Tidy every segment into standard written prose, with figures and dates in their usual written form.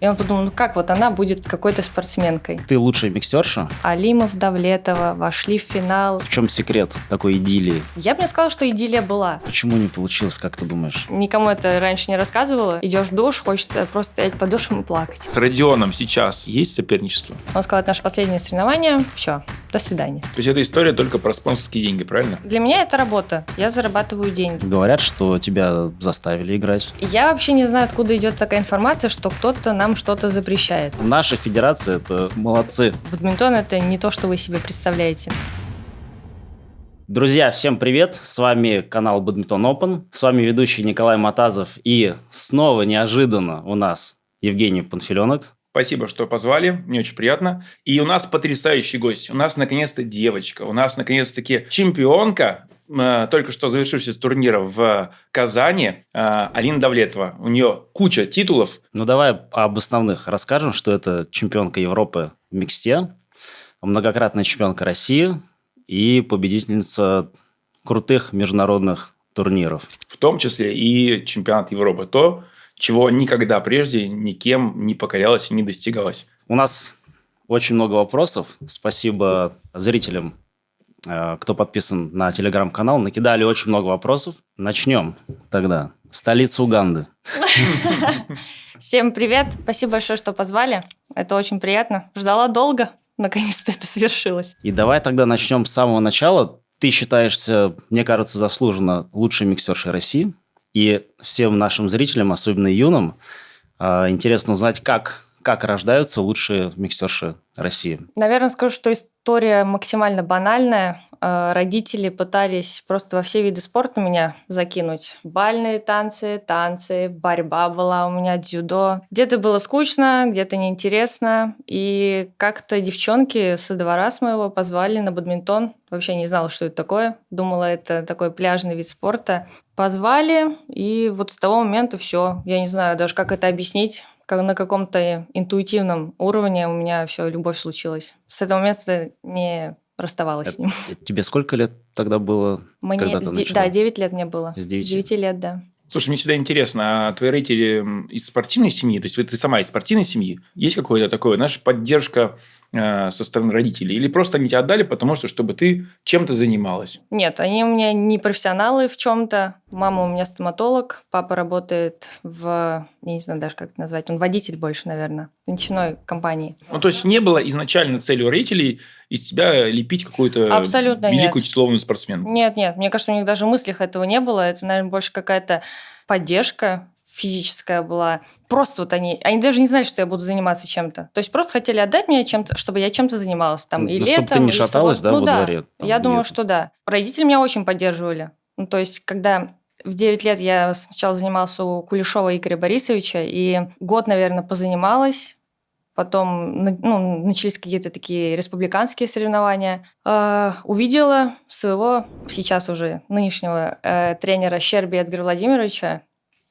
И он подумал, ну как вот она будет какой-то спортсменкой. Ты лучшая миксерша? Алимов, Давлетова вошли в финал. В чем секрет такой идиллии? Я бы не сказала, что идиллия была. Почему не получилось, как ты думаешь? Никому это раньше не рассказывала. Идешь в душ, хочется просто стоять под душем и плакать. С Родионом сейчас есть соперничество? Он сказал, это наше последнее соревнование, все, до свидания. То есть эта история только про спонсорские деньги, правильно? Для меня это работа, я зарабатываю деньги. Говорят, что тебя заставили играть. Я вообще не знаю, откуда идет такая информация, что кто-то нам что-то запрещает. Наша федерация – это молодцы. Бадминтон – это не то, что вы себе представляете. Друзья, всем привет! С вами канал Badminton Open. С вами ведущий Николай Матазов. И снова неожиданно у нас Евгений Панфиленок. Спасибо, что позвали, мне очень приятно. И у нас потрясающий гость. У нас наконец-то девочка. У нас наконец-таки чемпионка, только что завершившегося турнира в Казани, Алина Давлетова. У нее куча титулов. Ну, давай об основных расскажем, что это чемпионка Европы в миксте, многократная чемпионка России и победительница крутых международных турниров. В том числе и чемпионат Европы. То, чего никогда прежде никем не покорялось и не достигалось. У нас очень много вопросов. Спасибо зрителям, кто подписан на телеграм-канал. Накидали очень много вопросов. Начнем тогда. Столица Уганды. Всем привет, спасибо большое, что позвали. Это очень приятно. Ждала долго, наконец-то это свершилось. И давай тогда начнем с самого начала. Ты считаешься, мне кажется, заслуженно лучшей миксершей России. И всем нашим зрителям, особенно юным, интересно узнать, как рождаются лучшие миксерши России. Наверное, скажу, что история максимально банальная. Родители пытались просто во все виды спорта меня закинуть. Бальные танцы, борьба была у меня, дзюдо. Где-то было скучно, где-то неинтересно. И как-то девчонки со двора с моего позвали на бадминтон. Вообще не знала, что это такое. Думала, это такой пляжный вид спорта. Позвали, и вот с того момента все. Я не знаю даже, как это объяснить. Как на каком-то интуитивном уровне у меня все, любовь случилась. С этого момента не расставалась с ним. Тебе сколько лет тогда было, когда ты начала? Да, 9 лет мне было. С 9? С 9 лет, да. Слушай, мне всегда интересно, а твои родители из спортивной семьи, то есть ты сама из спортивной семьи, есть какое-то такое, знаешь, поддержка со стороны родителей? Или просто они тебя отдали, потому что, чтобы ты чем-то занималась? Нет, они у меня не профессионалы в чем-то. Мама у меня стоматолог, папа работает я не знаю даже, как это назвать, он водитель больше, наверное, в нефтяной компании. Ну, то есть, не было изначально целью родителей из тебя лепить какую-то Абсолютно великую нет. титулованную спортсменку? Нет, мне кажется, у них даже в мыслях этого не было. Это, наверное, больше какая-то поддержка физическая была. Просто вот они даже не знали, что я буду заниматься чем-то. То есть просто хотели отдать мне чем-то, чтобы я чем-то занималась. Там, и летом, чтобы ты не и шаталась, да, во дворе? Я думаю, что да. Родители меня очень поддерживали. Ну, то есть, когда в 9 лет я сначала занималась у Кулешова Игоря Борисовича, и год, наверное, позанималась. Потом начались какие-то такие республиканские соревнования. Увидела своего, сейчас уже нынешнего тренера Щерби Эдгара Владимировича,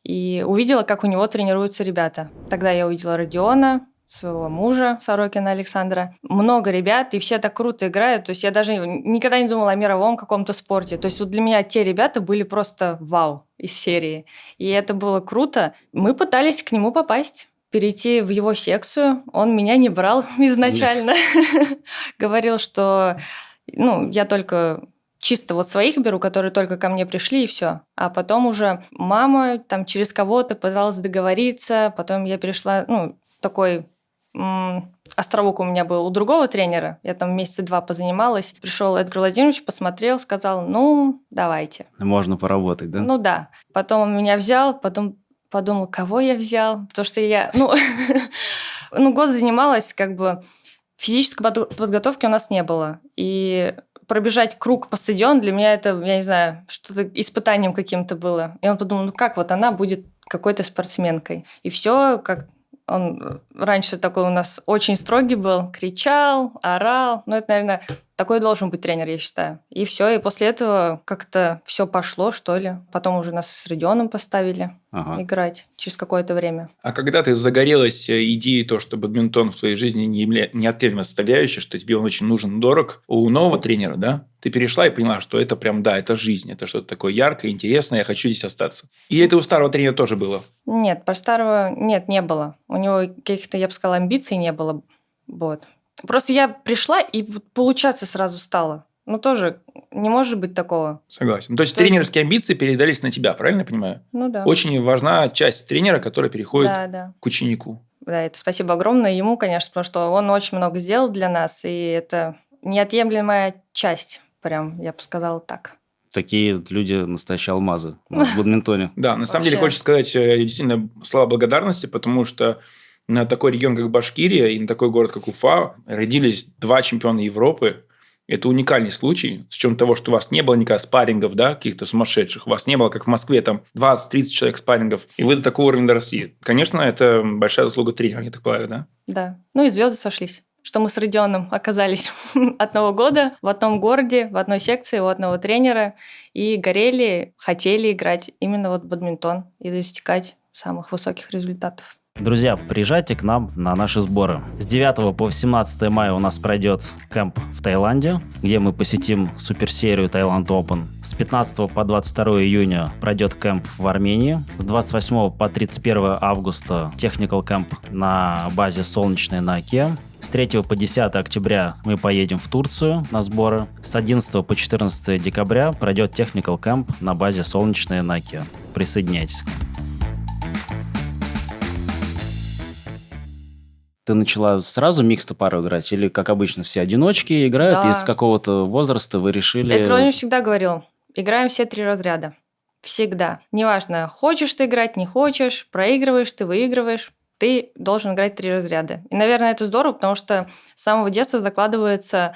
и увидела, как у него тренируются ребята. Тогда я увидела Родиона, своего мужа, Сорокина Александра. Много ребят, и все так круто играют. То есть я даже никогда не думала о мировом каком-то спорте. То есть вот для меня те ребята были просто вау из серии. И это было круто. Мы пытались к нему попасть. Перейти в его секцию. Он меня не брал изначально. Говорил, что я только чисто вот своих беру, которые только ко мне пришли, и все. А потом уже мама там через кого-то пыталась договориться. Потом я перешла, такой островок у меня был у другого тренера. Я там месяца 2 позанималась. Пришел Эдгар Владимирович, посмотрел, сказал, давайте. Можно поработать, да? Ну да. Потом он меня взял, потом подумал, кого я взял, потому что я, год занималась, физической подготовки у нас не было. И пробежать круг по стадиону для меня это, я не знаю, что-то испытанием каким-то было. И он подумал, как вот она будет какой-то спортсменкой. И все, как он раньше такой у нас очень строгий был, кричал, орал. Это, наверное, такой должен быть тренер, я считаю. И все, и после этого как-то все пошло, что ли. Потом уже нас с Родионом поставили играть через какое-то время. А когда ты загорелась идеей то, что бадминтон в твоей жизни неотъемлемая составляющая, что тебе он очень нужен, дорог, у нового тренера, да? Ты перешла и поняла, что это прям, да, это жизнь, это что-то такое яркое, интересное, я хочу здесь остаться. И это у старого тренера тоже было. Нет, про старого нет, не было. У него каких-то, я бы сказала, амбиций не было. Вот. Просто я пришла, и вот получаться сразу стало. Ну, тоже не может быть такого. Согласен. То есть, То есть- тренерские амбиции передались на тебя, правильно я понимаю? Ну да. Очень важна часть тренера, которая переходит Да. к ученику. Да, это спасибо огромное ему, конечно, потому что он очень много сделал для нас, и это неотъемлемая часть, прям, я бы сказала так. Такие люди настоящие алмазы в бадминтоне. Да, на самом деле Вообще. хочется сказать действительно слова благодарности, потому что на такой регион, как Башкирия, и на такой город, как Уфа, родились 2 чемпиона Европы. Это уникальный случай, с учетом того, что у вас не было никогда спаррингов, да, каких-то сумасшедших. У вас не было, как в Москве, там 20-30 человек спаррингов, и вы до такого уровня доросли. Конечно, это большая заслуга тренера, я так полагаю, да? Да. Ну и звезды сошлись. Что мы с Родионом оказались одного года в одном городе, в одной секции, у одного тренера, и горели, хотели играть именно вот в бадминтон и достигать самых высоких результатов. Друзья, приезжайте к нам на наши сборы. С 9 по 18 мая у нас пройдет кэмп в Таиланде, где мы посетим суперсерию Таиланд Open. С 15 по 22 июня пройдет кэмп в Армении. С 28 по 31 августа техникал кэмп на базе Солнечной на Оке. С 3 по 10 октября мы поедем в Турцию на сборы. С 11 по 14 декабря пройдет техникал кэмп на базе Солнечной на Оке. Присоединяйтесь. Ты начала сразу микс-то пару играть? Или, как обычно, все одиночки играют, Да. и с какого-то возраста вы решили... Это Клонин всегда говорил, играем все 3 разряда. Всегда. Неважно, хочешь ты играть, не хочешь, проигрываешь ты, выигрываешь, ты должен играть 3 разряда. И, наверное, это здорово, потому что с самого детства закладывается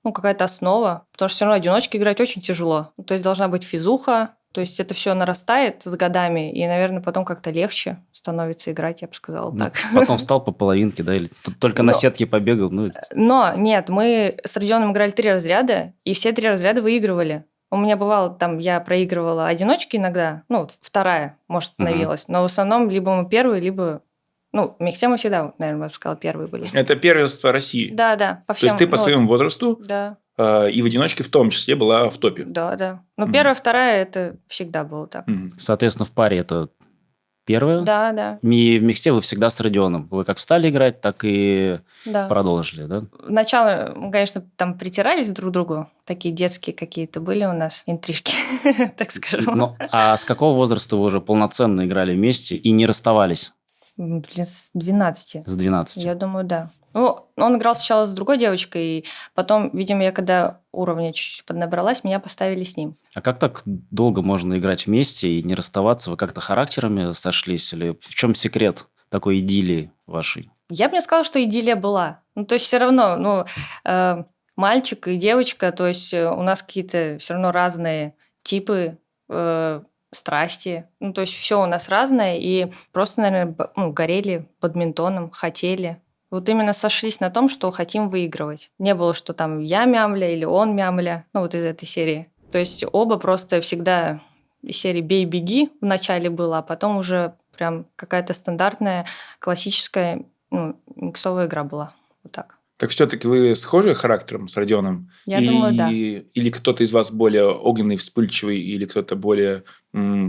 какая-то основа, потому что все равно одиночки играть очень тяжело. То есть должна быть физуха, то есть это все нарастает с годами, и, наверное, потом как-то легче становится играть, я бы сказала так. Потом встал по половинке, да? Или только на сетке побегал? Но нет, мы с Родионом играли 3 разряда, и все 3 разряда выигрывали. У меня бывало, там, я проигрывала одиночки иногда, вторая, может, становилась, но в основном либо мы первые, либо... миксе мы всегда, наверное, я бы сказала, первые были. Это первенство России. Да, по То всем. есть, ты по своему возрасту Да, и в одиночке в том числе была в топе. да. Но первая, вторая, это всегда было так. Соответственно, в паре это первое. Да. И в миксе вы всегда с Родионом. Вы как встали играть, так и Да. продолжили, да? Сначала мы, конечно, там притирались друг к другу. Такие детские какие-то были у нас интрижки, так скажем. А с какого возраста вы уже полноценно играли вместе и не расставались? Блин, с 12. С 12. Я думаю, да. Он играл сначала с другой девочкой, и потом, видимо, я когда уровня чуть-чуть поднабралась, меня поставили с ним. А как так долго можно играть вместе и не расставаться? Вы как-то характерами сошлись? Или в чем секрет такой идиллии вашей? Я бы не сказала, что идиллия была. То есть все равно, мальчик и девочка, то есть у нас какие-то все равно разные типы страсти. То есть все у нас разное, и просто, наверное, горели бадминтоном, хотели. Вот именно сошлись на том, что хотим выигрывать. Не было, что там я мямля или он мямля, вот из этой серии. То есть оба просто всегда из серии «бей-беги» в начале было, а потом уже прям какая-то стандартная, классическая миксовая игра была. Вот так. Так все-таки вы схожи характером с Родионом? Я думаю, да. Или кто-то из вас более огненный, вспыльчивый, или кто-то более...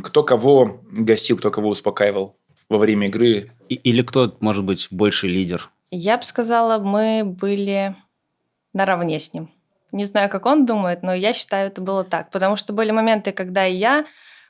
Кто кого гасил, кто кого успокаивал во время игры? Или кто, может быть, больше лидер? Я бы сказала, мы были наравне с ним. Не знаю, как он думает, но я считаю, это было так. Потому что были моменты, когда и я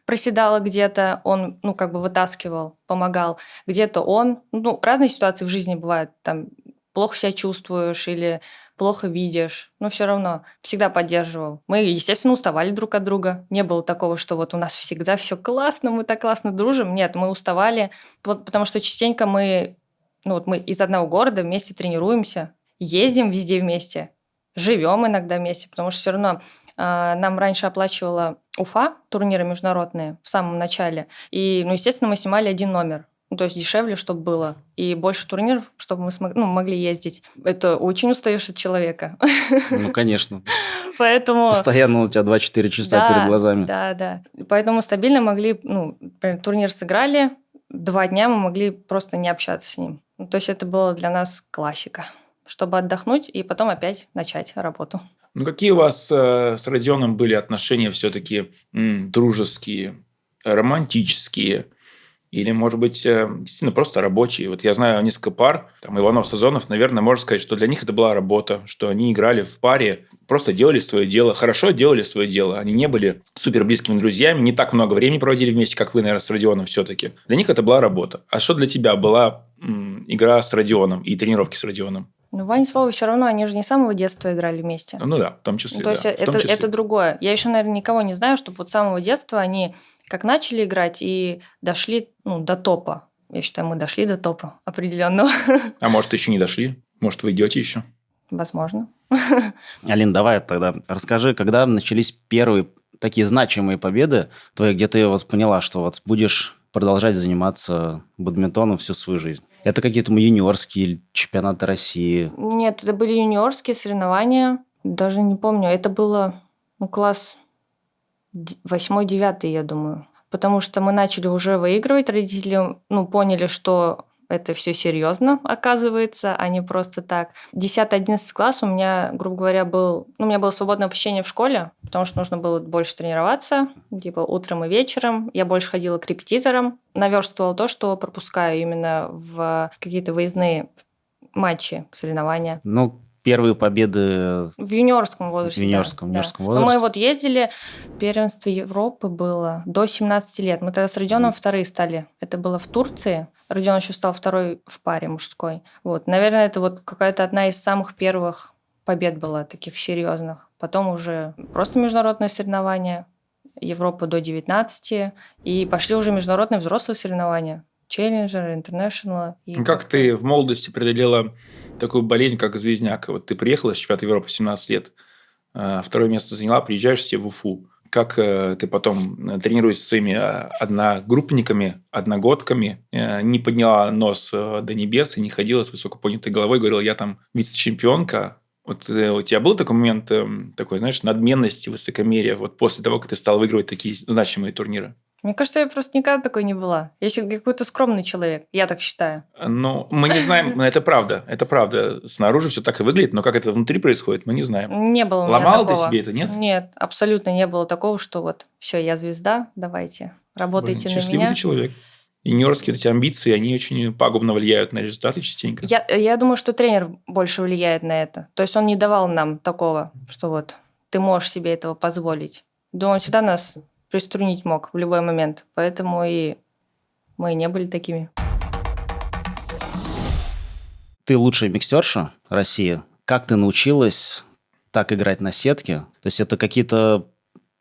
проседала где-то, он, вытаскивал, помогал. Где-то он... разные ситуации в жизни бывают. Там плохо себя чувствуешь или плохо видишь. Но все равно всегда поддерживал. Мы, естественно, уставали друг от друга. Не было такого, что вот у нас всегда все классно, мы так классно дружим. Нет, мы уставали, потому что частенько мы из одного города вместе тренируемся, ездим везде вместе, живем иногда вместе, потому что все равно нам раньше оплачивала Уфа турниры международные в самом начале. И, естественно, мы снимали один номер. То есть дешевле, чтобы было. И больше турниров, чтобы мы могли ездить. Это очень устаешь от человека. Конечно. Поэтому... Постоянно у тебя 24 часа перед глазами. Да. Поэтому стабильно могли... например, турнир сыграли, 2 дня мы могли просто не общаться с ним. То есть это было для нас классика. Чтобы отдохнуть и потом опять начать работу. Ну, какие у вас с Родионом были отношения все-таки дружеские, романтические? Или, может быть, действительно просто рабочие. Вот я знаю несколько пар, там Иванов, Сазонов, наверное, можно сказать, что для них это была работа, что они играли в паре, просто делали свое дело, хорошо делали свое дело. Они не были супер близкими друзьями, не так много времени проводили вместе, как вы, наверное, с Родионом все-таки. Для них это была работа. А что для тебя была игра с Родионом и тренировки с Родионом? Ну, Ваня с Вовой все равно, они же не с самого детства играли вместе. Ну да, в том числе. Ну, то есть да, в том числе. это другое. Я еще, наверное, никого не знаю, чтобы вот с самого детства они как начали играть и дошли до топа. Я считаю, мы дошли до топа определенного. А может, еще не дошли? Может, вы идете еще? Возможно. Алин, давай тогда расскажи, когда начались первые такие значимые победы твои, где ты вот поняла, что вот будешь продолжать заниматься бадминтоном всю свою жизнь? Это какие-то юниорские чемпионаты России? Нет, это были юниорские соревнования. Даже не помню. Это было класс 8-9, я думаю. Потому что мы начали уже выигрывать. Родители поняли, что это все серьезно, оказывается, а не просто так. 10-11 класс у меня, грубо говоря, был... у меня было свободное посещение в школе, потому что нужно было больше тренироваться, типа утром и вечером. Я больше ходила к репетиторам. Наверстывала то, что пропускаю именно в какие-то выездные матчи, соревнования. Ну, первые победы В юниорском возрасте, в юниорском да. возрасте. Но мы вот ездили, первенство Европы было до 17 лет. Мы тогда с Родионом вторые стали. Это было в Турции. Родион еще стал второй в паре мужской. Вот, наверное, это вот какая-то одна из самых первых побед была, таких серьезных. Потом уже просто международные соревнования, Европа до 19, и пошли уже международные взрослые соревнования. Челленджер, интернешнл. Как ты в молодости преодолела такую болезнь, как звездняк? Вот ты приехала с чемпионата Европы в 17 лет, второе место заняла, приезжаешь себе в Уфу. Как ты потом, тренируясь со своими одногруппниками, одногодками, не подняла нос до небес и не ходила с высоко поднятой головой, говорила, я там вице-чемпионка. Вот у тебя был такой момент, такой, знаешь, надменности, высокомерия, вот после того, как ты стал выигрывать такие значимые турниры? Мне кажется, я просто никогда такой не была. Я какой-то скромный человек, я так считаю. Ну, мы не знаем, это правда, это правда. Снаружи все так и выглядит, но как это внутри происходит, мы не знаем. Не было у меня Ломала такого. ты себе это, нет? Нет, абсолютно не было такого, что вот, все, я звезда, давайте, работайте на Счастливый меня. ты человек. Юниорские эти амбиции, они очень пагубно влияют на результаты частенько. Я думаю, что тренер больше влияет на это. То есть он не давал нам такого, что вот ты можешь себе этого позволить. Думаю, он всегда нас приструнить мог в любой момент. Поэтому и мы не были такими. Ты лучшая миксерша России. Как ты научилась так играть на сетке? То есть это какие-то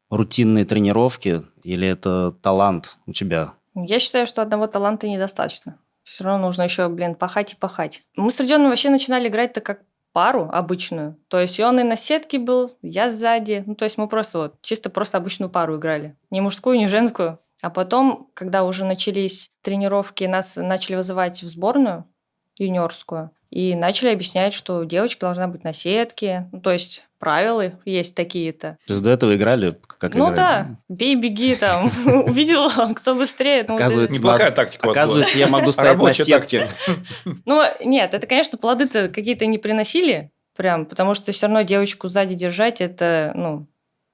рутинные тренировки или это талант у тебя? Я считаю, что одного таланта недостаточно. Все равно нужно еще, пахать и пахать. Мы с Родионом вообще начинали играть-то как пару обычную. То есть и он и на сетке был, я сзади. То есть мы просто чисто обычную пару играли. Не мужскую, не женскую. А потом, когда уже начались тренировки, нас начали вызывать в сборную юниорскую. И начали объяснять, что девочка должна быть на сетке. То есть правила есть такие-то. То есть до этого играли как играли? Да, бей, беги там. Увидела, кто быстрее. Оказывается, Неплохая тактика у вас была. Оказывается, я могу стоять на Рабочая сетке. Нет, это, конечно, плоды-то какие-то не приносили прям, потому что все равно девочку сзади держать, это,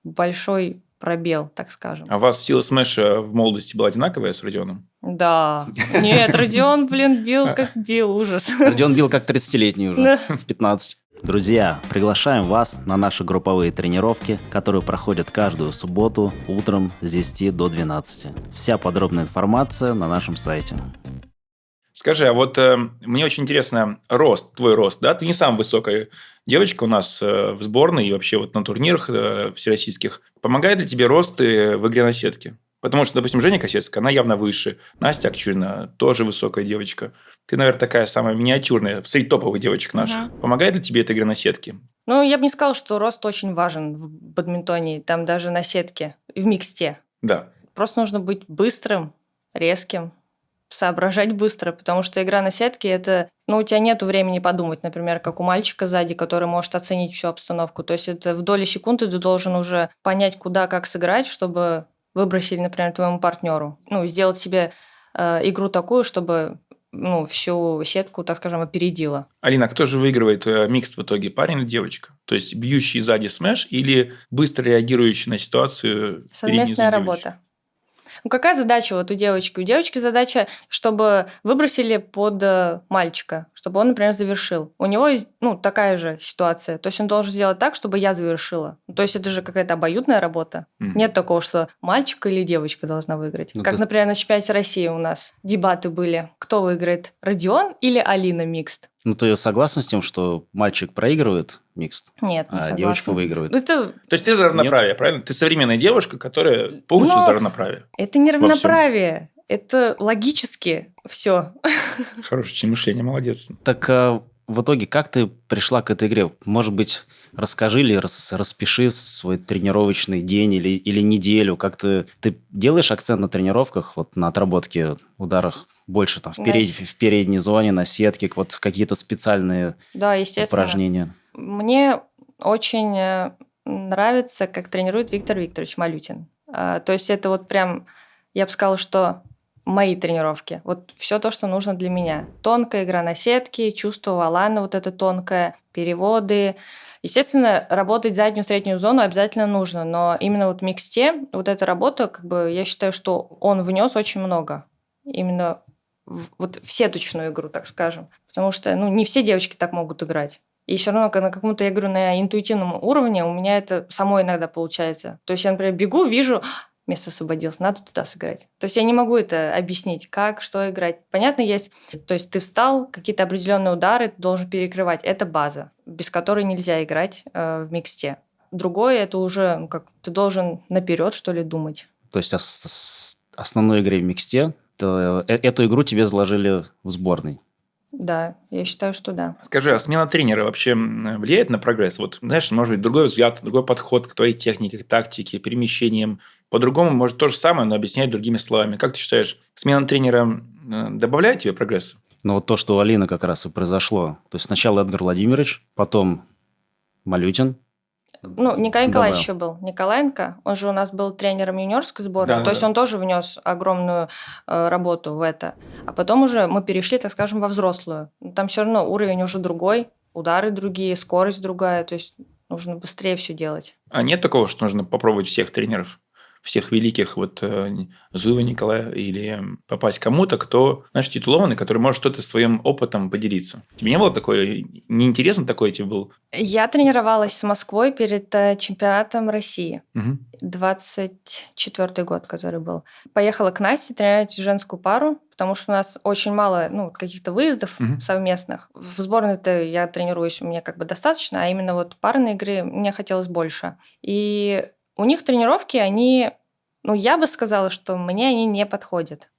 большой пробел, так скажем. А у вас сила смеша в молодости была одинаковая с Родионом? Да. Нет, Родион, бил как бил, ужас. Родион бил как 30-летний уже, Да. в 15. Друзья, приглашаем вас на наши групповые тренировки, которые проходят каждую субботу утром с 10 до 12. Вся подробная информация на нашем сайте. Скажи, а вот мне очень интересно твой рост, да? Ты не самая высокая девочка у нас в сборной и вообще вот на турнирах всероссийских. Помогает ли тебе рост в игре на сетке? Потому что, допустим, Женя Косецкая, она явно выше. Настя Акчурина тоже высокая девочка. Ты, наверное, такая самая миниатюрная среди топовых девочек наших. Помогает ли тебе эта игра на сетке? Я бы не сказала, что рост очень важен в бадминтоне, там даже на сетке, в миксте. Да. Просто нужно быть быстрым, резким, соображать быстро, потому что игра на сетке – это… у тебя нет времени подумать, например, как у мальчика сзади, который может оценить всю обстановку. То есть это в доли секунды ты должен уже понять, куда, как сыграть, чтобы выбросили, например, твоему партнеру. Сделать себе игру такую, чтобы всю сетку, так скажем, опередила. Alina, кто же выигрывает микс в итоге, парень или девочка? То есть бьющий сзади смеш или быстро реагирующий на ситуацию перед низу Совместная девочек? работа. Какая задача вот у девочки? У девочки задача, чтобы выбросили под мальчика, чтобы он, например, завершил. У него есть, такая же ситуация. То есть он должен сделать так, чтобы я завершила. То есть это же какая-то обоюдная работа. Нет такого, что мальчик или девочка должна выиграть. Как, например, на чемпионате России у нас дебаты были. Кто выиграет, Родион или Алина микст? Ты согласна с тем, что мальчик проигрывает микст, Нет, не а согласна. девочка выигрывает? То есть ты за равноправие, правильно? Ты современная девушка, которая полностью за равноправие. Это не равноправие. Это логически все. Хорошее мышление, молодец. Так в итоге как ты пришла к этой игре? Может быть, расскажи или распиши свой тренировочный день или неделю. Как ты делаешь акцент на тренировках, вот на отработке ударах больше там в передней зоне, на сетке, вот какие-то специальные упражнения? Мне очень нравится, как тренирует Виктор Викторович Малютин. То есть это вот прям, я бы сказала, что мои тренировки. Вот все то, что нужно для меня. Тонкая игра на сетке, чувство валана вот это тонкое, переводы. Естественно, работать заднюю среднюю зону обязательно нужно, но именно вот в миксте вот эта работа, я считаю, что он внес очень много. Именно в сеточную игру, так скажем. Потому что, не все девочки так могут играть. И все равно на каком-то, я говорю, на интуитивном уровне у меня это само иногда получается. То есть я, например, бегу, вижу, место освободилось, надо туда сыграть. То есть я не могу это объяснить, как, что играть. Понятно, есть, то есть ты встал, какие-то определенные удары ты должен перекрывать. Это база, без которой нельзя играть в миксте. Другое, это уже ты должен наперед, что ли, думать. То есть основной игре в миксте, эту игру тебе заложили в сборной? Да, я считаю, что да. Скажи, а смена тренера вообще влияет на прогресс? Вот, знаешь, может быть, другой взгляд, другой подход к твоей технике, к тактике, перемещениям. По-другому, может, то же самое, но объяснять другими словами. Как ты считаешь, смена тренера добавляет тебе прогресса? Вот то, что у Алины как раз и произошло. То есть сначала Эдгар Владимирович, потом Малютин. Николай Николаевич еще был. Николаенко, он же у нас был тренером юниорской сборной, то есть он тоже внес огромную работу в это. А потом уже мы перешли, так скажем, во взрослую. Там все равно уровень уже другой, удары другие, скорость другая, то есть нужно быстрее все делать. А нет такого, что нужно попробовать всех тренеров? Всех великих, Зуева Николая, или попасть кому-то, кто, титулованный, который может что-то своим опытом поделиться. Тебе не было такое, неинтересно такое тебе было? Я тренировалась с Москвой перед чемпионатом России. Угу. 24-й год, который был. Поехала к Насте тренировать женскую пару, потому что у нас очень мало каких-то выездов совместных. В сборной-то я тренируюсь, мне достаточно, а именно парные игры мне хотелось больше. И у них тренировки, они, я бы сказала, что мне они не подходят.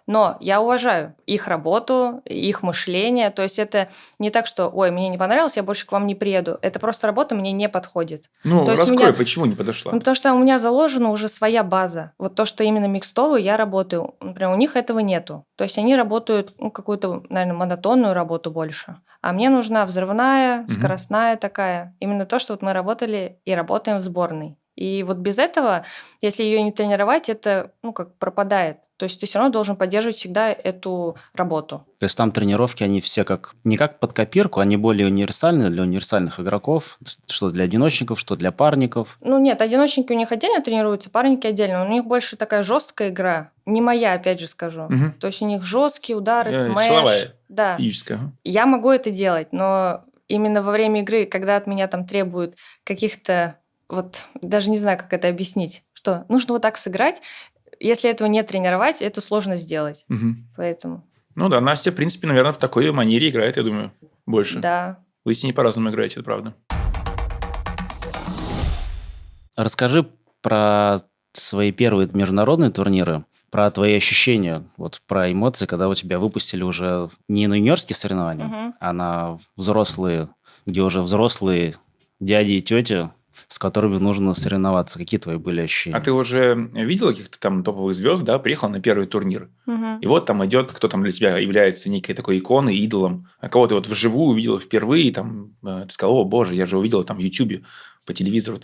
Но я уважаю их работу, их мышление. То есть это не так, что, ой, мне не понравилось, я больше к вам не приеду. Это просто работа мне не подходит. Раскрой, почему не подошла? Потому что у меня заложена уже своя база. Вот то, что именно микстовую я работаю. Например, у них этого нету. То есть они работают какую-то, наверное, монотонную работу больше. А мне нужна взрывная, скоростная такая. Именно то, что мы работали и работаем в сборной. И без этого, если ее не тренировать, это пропадает. То есть ты все равно должен поддерживать всегда эту работу. То есть там тренировки, они все не как под копирку, они более универсальные для универсальных игроков, что для одиночников, что для парников. Нет, одиночники у них отдельно тренируются, парники отдельно. У них больше такая жесткая игра. Не моя, опять же скажу. То есть у них жесткие удары, смэш. Силовая, да. физическая. Я могу это делать, но именно во время игры, когда от меня там требуют каких-то даже не знаю, как это объяснить, что нужно так сыграть, если этого не тренировать, это сложно сделать. Поэтому. Да, Настя, в принципе, наверное, в такой манере играет, я думаю, больше. Да. Вы с ней по-разному играете, это правда. Расскажи про свои первые международные турниры, про твои ощущения, про эмоции, когда у тебя выпустили уже не на юниорские соревнования, а на взрослые, где уже взрослые дяди и тети, с которыми нужно соревноваться. Какие твои были ощущения? А ты уже видела каких-то там топовых звезд, да, приехал на первый турнир, и там идет, кто там для тебя является некой такой иконой, идолом, а кого ты вживую увидела впервые, ты сказала, о боже, я же увидела там в Ютубе, по телевизору,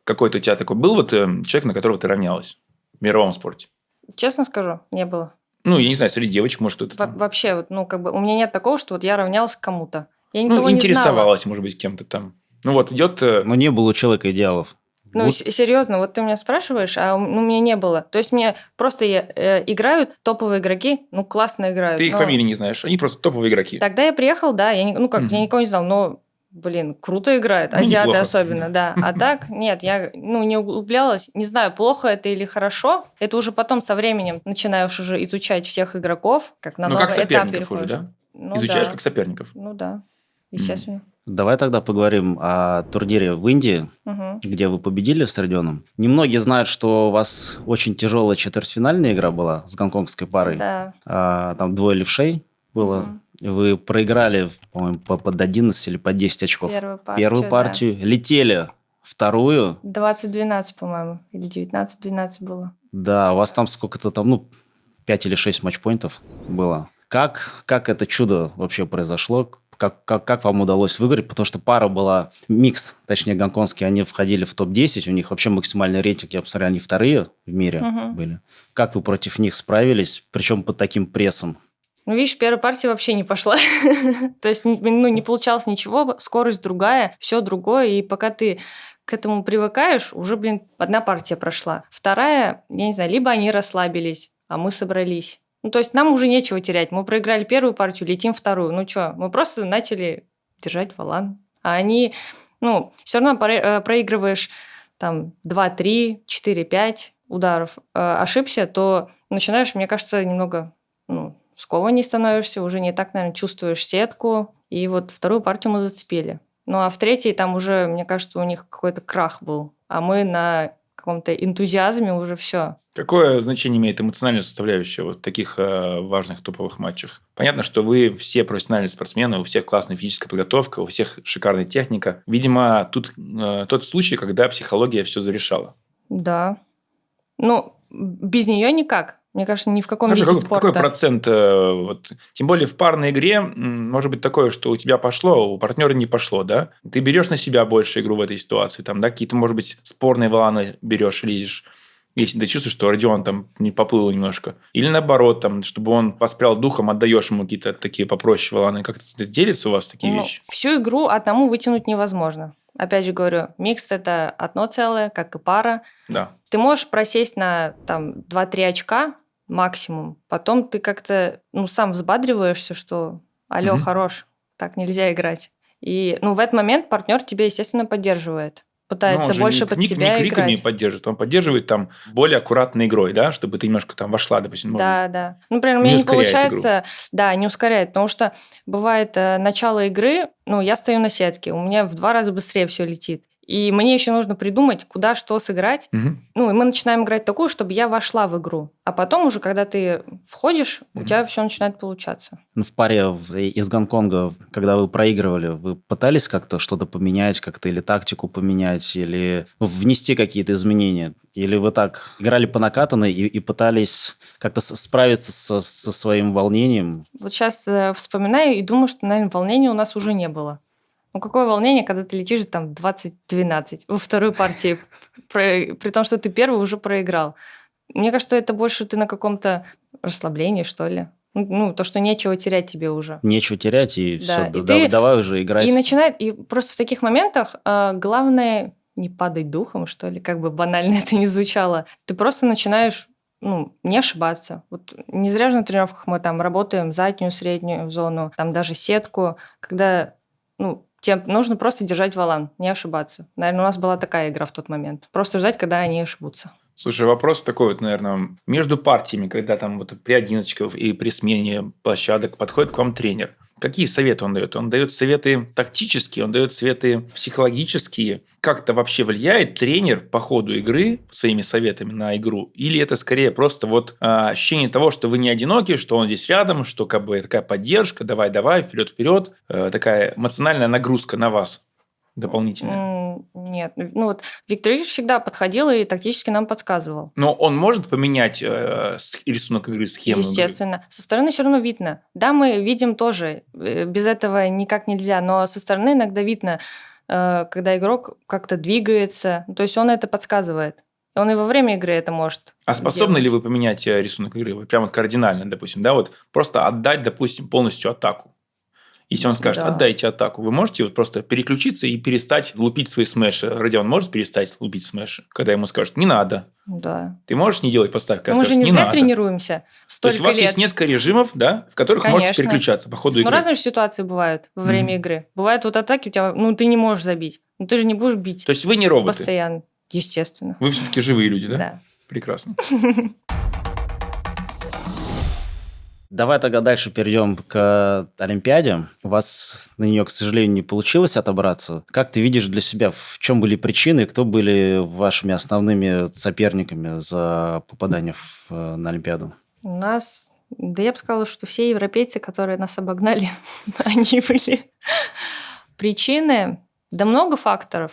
какой-то у тебя такой был человек, на которого ты равнялась в мировом спорте? Честно скажу, не было. Ну, я не знаю, среди девочек, может, кто-то там. Вообще, вот, ну, как бы у меня нет такого, что вот я равнялась к кому-то. Я Ну, никого не знала. интересовалась, может быть, кем-то там. Ну, вот идет... Но не было у человека идеалов. Ну, Вот. серьезно, вот ты меня спрашиваешь, а у меня не было. То есть мне просто играют топовые игроки, ну, классно играют. Ты их но фамилии не знаешь, они просто топовые игроки. Тогда я приехал, да, я, я Мгм. никого не знал, но, блин, круто играют, Ну, азиаты неплохо, особенно, да. А так, нет, я, не углублялась, не знаю, плохо это или хорошо. Это уже потом со временем начинаешь уже изучать всех игроков, как на Ну, как новый этап соперников уже, переходишь. да? Ну Изучаешь да, как соперников. ну да, естественно. Давай тогда поговорим о турнире в Индии, Мгм. где вы победили с Родионом. Немногие знают, что у вас очень тяжелая четвертьфинальная игра была с гонконгской парой. Да. Там двое левшей было. Мгм. Вы проиграли, по-моему, под 11 или под 10 очков. Первую партию, да. Летели вторую. 20-12, по-моему, или 19-12 было. Да, у вас там сколько-то там, 5 или 6 матчпоинтов было. Как это чудо вообще произошло? Как вам удалось выиграть? Потому что пара была микс, точнее, гонконгские, они входили в топ-10, у них вообще максимальный рейтинг, я посмотрел, они вторые в мире Мгм. были. Как вы против них справились, причем под таким прессом? Ну, видишь, первая партия вообще не пошла. То есть, не получалось ничего, скорость другая, все другое. И пока ты к этому привыкаешь, уже, одна партия прошла. Вторая, я не знаю, либо они расслабились, а мы собрались. Ну, то есть нам уже нечего терять. Мы проиграли первую партию, летим вторую. Ну что, мы просто начали держать валан. А они, все равно проигрываешь там 2-3, 4-5 ударов. Ошибся, то начинаешь, мне кажется, немного, скованней становишься, уже не так, наверное, чувствуешь сетку. И вот вторую партию мы зацепили. Ну, а в третьей там уже, мне кажется, у них какой-то крах был. А мы на каком-то энтузиазме уже все. Какое значение имеет эмоциональная составляющая вот в таких важных топовых матчах? Понятно, что вы все профессиональные спортсмены, у всех классная физическая подготовка, у всех шикарная техника. Видимо, тут тот случай, когда психология все зарешала. Да. Ну, без нее никак. Мне кажется, ни в каком Скажи, виде какой спорта. процент, тем более в парной игре, может быть такое, что у тебя пошло, а у партнера не пошло, да? Ты берешь на себя больше игру в этой ситуации, там, да, какие-то, может быть, спорные валаны берешь, лезешь, если ты чувствуешь, что Родион там не поплыл немножко. Или наоборот, там, чтобы он воспрял духом, отдаешь ему какие-то такие попроще валаны. Как это делится у вас такие вещи? Всю игру одному вытянуть невозможно. Опять же говорю, микс – это одно целое, как и пара. Да. Ты можешь просесть на там 2-3 очка максимум. Потом ты как-то сам взбадриваешься, что алло, хорош, так нельзя играть. И в этот момент партнер тебя, естественно, поддерживает. Пытается Он же больше под не себя криками играть. поддерживает, он поддерживает там более аккуратной игрой, да, чтобы ты немножко там вошла, допустим, может быть. Да. Например, у Не меня не ускоряет получается, да, не ускоряет, потому что бывает начало игры, я стою на сетке, у меня в 2 раза быстрее все летит. И мне еще нужно придумать, куда что сыграть. Мгм. И мы начинаем играть такую, чтобы я вошла в игру. А потом уже, когда ты входишь, у тебя все начинает получаться. В паре из Гонконга, когда вы проигрывали, вы пытались как-то что-то поменять, как-то или тактику поменять, или внести какие-то изменения? Или вы так играли по накатанной и пытались как-то справиться со своим волнением? Вот сейчас вспоминаю и думаю, что, наверное, волнения у нас уже не было. Какое волнение, когда ты летишь там 20-12 во второй партии, при том, что ты первый уже проиграл. Мне кажется, это больше ты на каком-то расслаблении, что ли. То, что нечего терять тебе уже. Нечего терять, и все, и давай уже играть. И просто в таких моментах главное не падать духом, что ли, как бы банально это ни звучало. Ты просто начинаешь не ошибаться. Вот не зря же на тренировках мы там работаем заднюю, среднюю зону, там даже сетку, когда тебе нужно просто держать валан, не ошибаться. Наверное, у нас была такая игра в тот момент. Просто ждать, когда они ошибутся. Слушай, вопрос такой вот, наверное, между партиями, когда там вот при 11 и при смене площадок подходит к вам тренер. Какие советы он дает? Он дает советы тактические, он дает советы психологические. Как-то вообще влияет тренер по ходу игры своими советами на игру? Или это скорее просто вот ощущение того, что вы не одиноки, что он здесь рядом, что как бы такая поддержка, давай, вперед, такая эмоциональная нагрузка на вас дополнительная? Нет. Виктор Ильич всегда подходил и тактически нам подсказывал. Но он может поменять рисунок игры, схему игры? Естественно. Со стороны все равно видно. Да, мы видим тоже, без этого никак нельзя, но со стороны иногда видно, когда игрок как-то двигается. То есть он это подсказывает. Он и во время игры это может А способны ли делать. вы поменять рисунок игры? Вот прямо вот кардинально, допустим, да, вот просто отдать, допустим, полностью атаку. Если он скажет, Да. отдайте атаку, вы можете вот просто переключиться и перестать лупить свои смеши? Родион может перестать лупить смеши, когда ему скажут, не надо. Да. Ты можешь не делать поставки, когда Мы же скажут, не не зря надо. тренируемся То есть у столько вас лет. есть несколько режимов, да, в которых вы можете Конечно. переключаться по ходу Ну, игры. разные же ситуации бывают во время игры. Бывают вот атаки у тебя, ну, ты не можешь забить. Ну, ты же не будешь бить То есть вы не роботы, постоянно. Естественно. вы все-таки живые люди, да? Да. Прекрасно. Давай тогда дальше перейдем к Олимпиаде. У вас на нее, к сожалению, не получилось отобраться. Как ты видишь для себя, в чем были причины, кто были вашими основными соперниками за попадание на Олимпиаду? У нас, да я бы сказала, что все европейцы, которые нас обогнали, они были. Причины, да много факторов.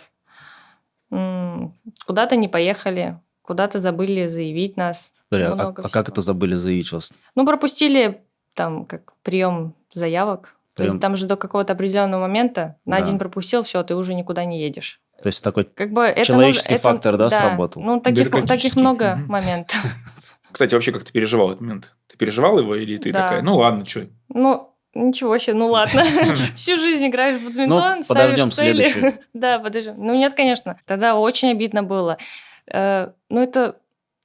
Куда-то не поехали, куда-то забыли заявить нас. Смотри, Много а как всего. это забыли заявить вас? Ну, пропустили там как прием заявок. То Прием. есть там же до какого-то определенного момента на Да. день пропустил, все, ты уже никуда не едешь. То есть такой Как бы это человеческий это, фактор, да, сработал? Ну, таких Бюрократический. много Мгм. моментов. Кстати, вообще как ты переживал этот момент? Ты переживал его или ты Да. такая, ну ладно, что? Ну, ничего себе, ну ладно. Всю жизнь играешь в бадминтон, Ну, ставишь подождем цели. следующий. Да, подождем. Ну, нет, конечно. Тогда очень обидно было. Ну, это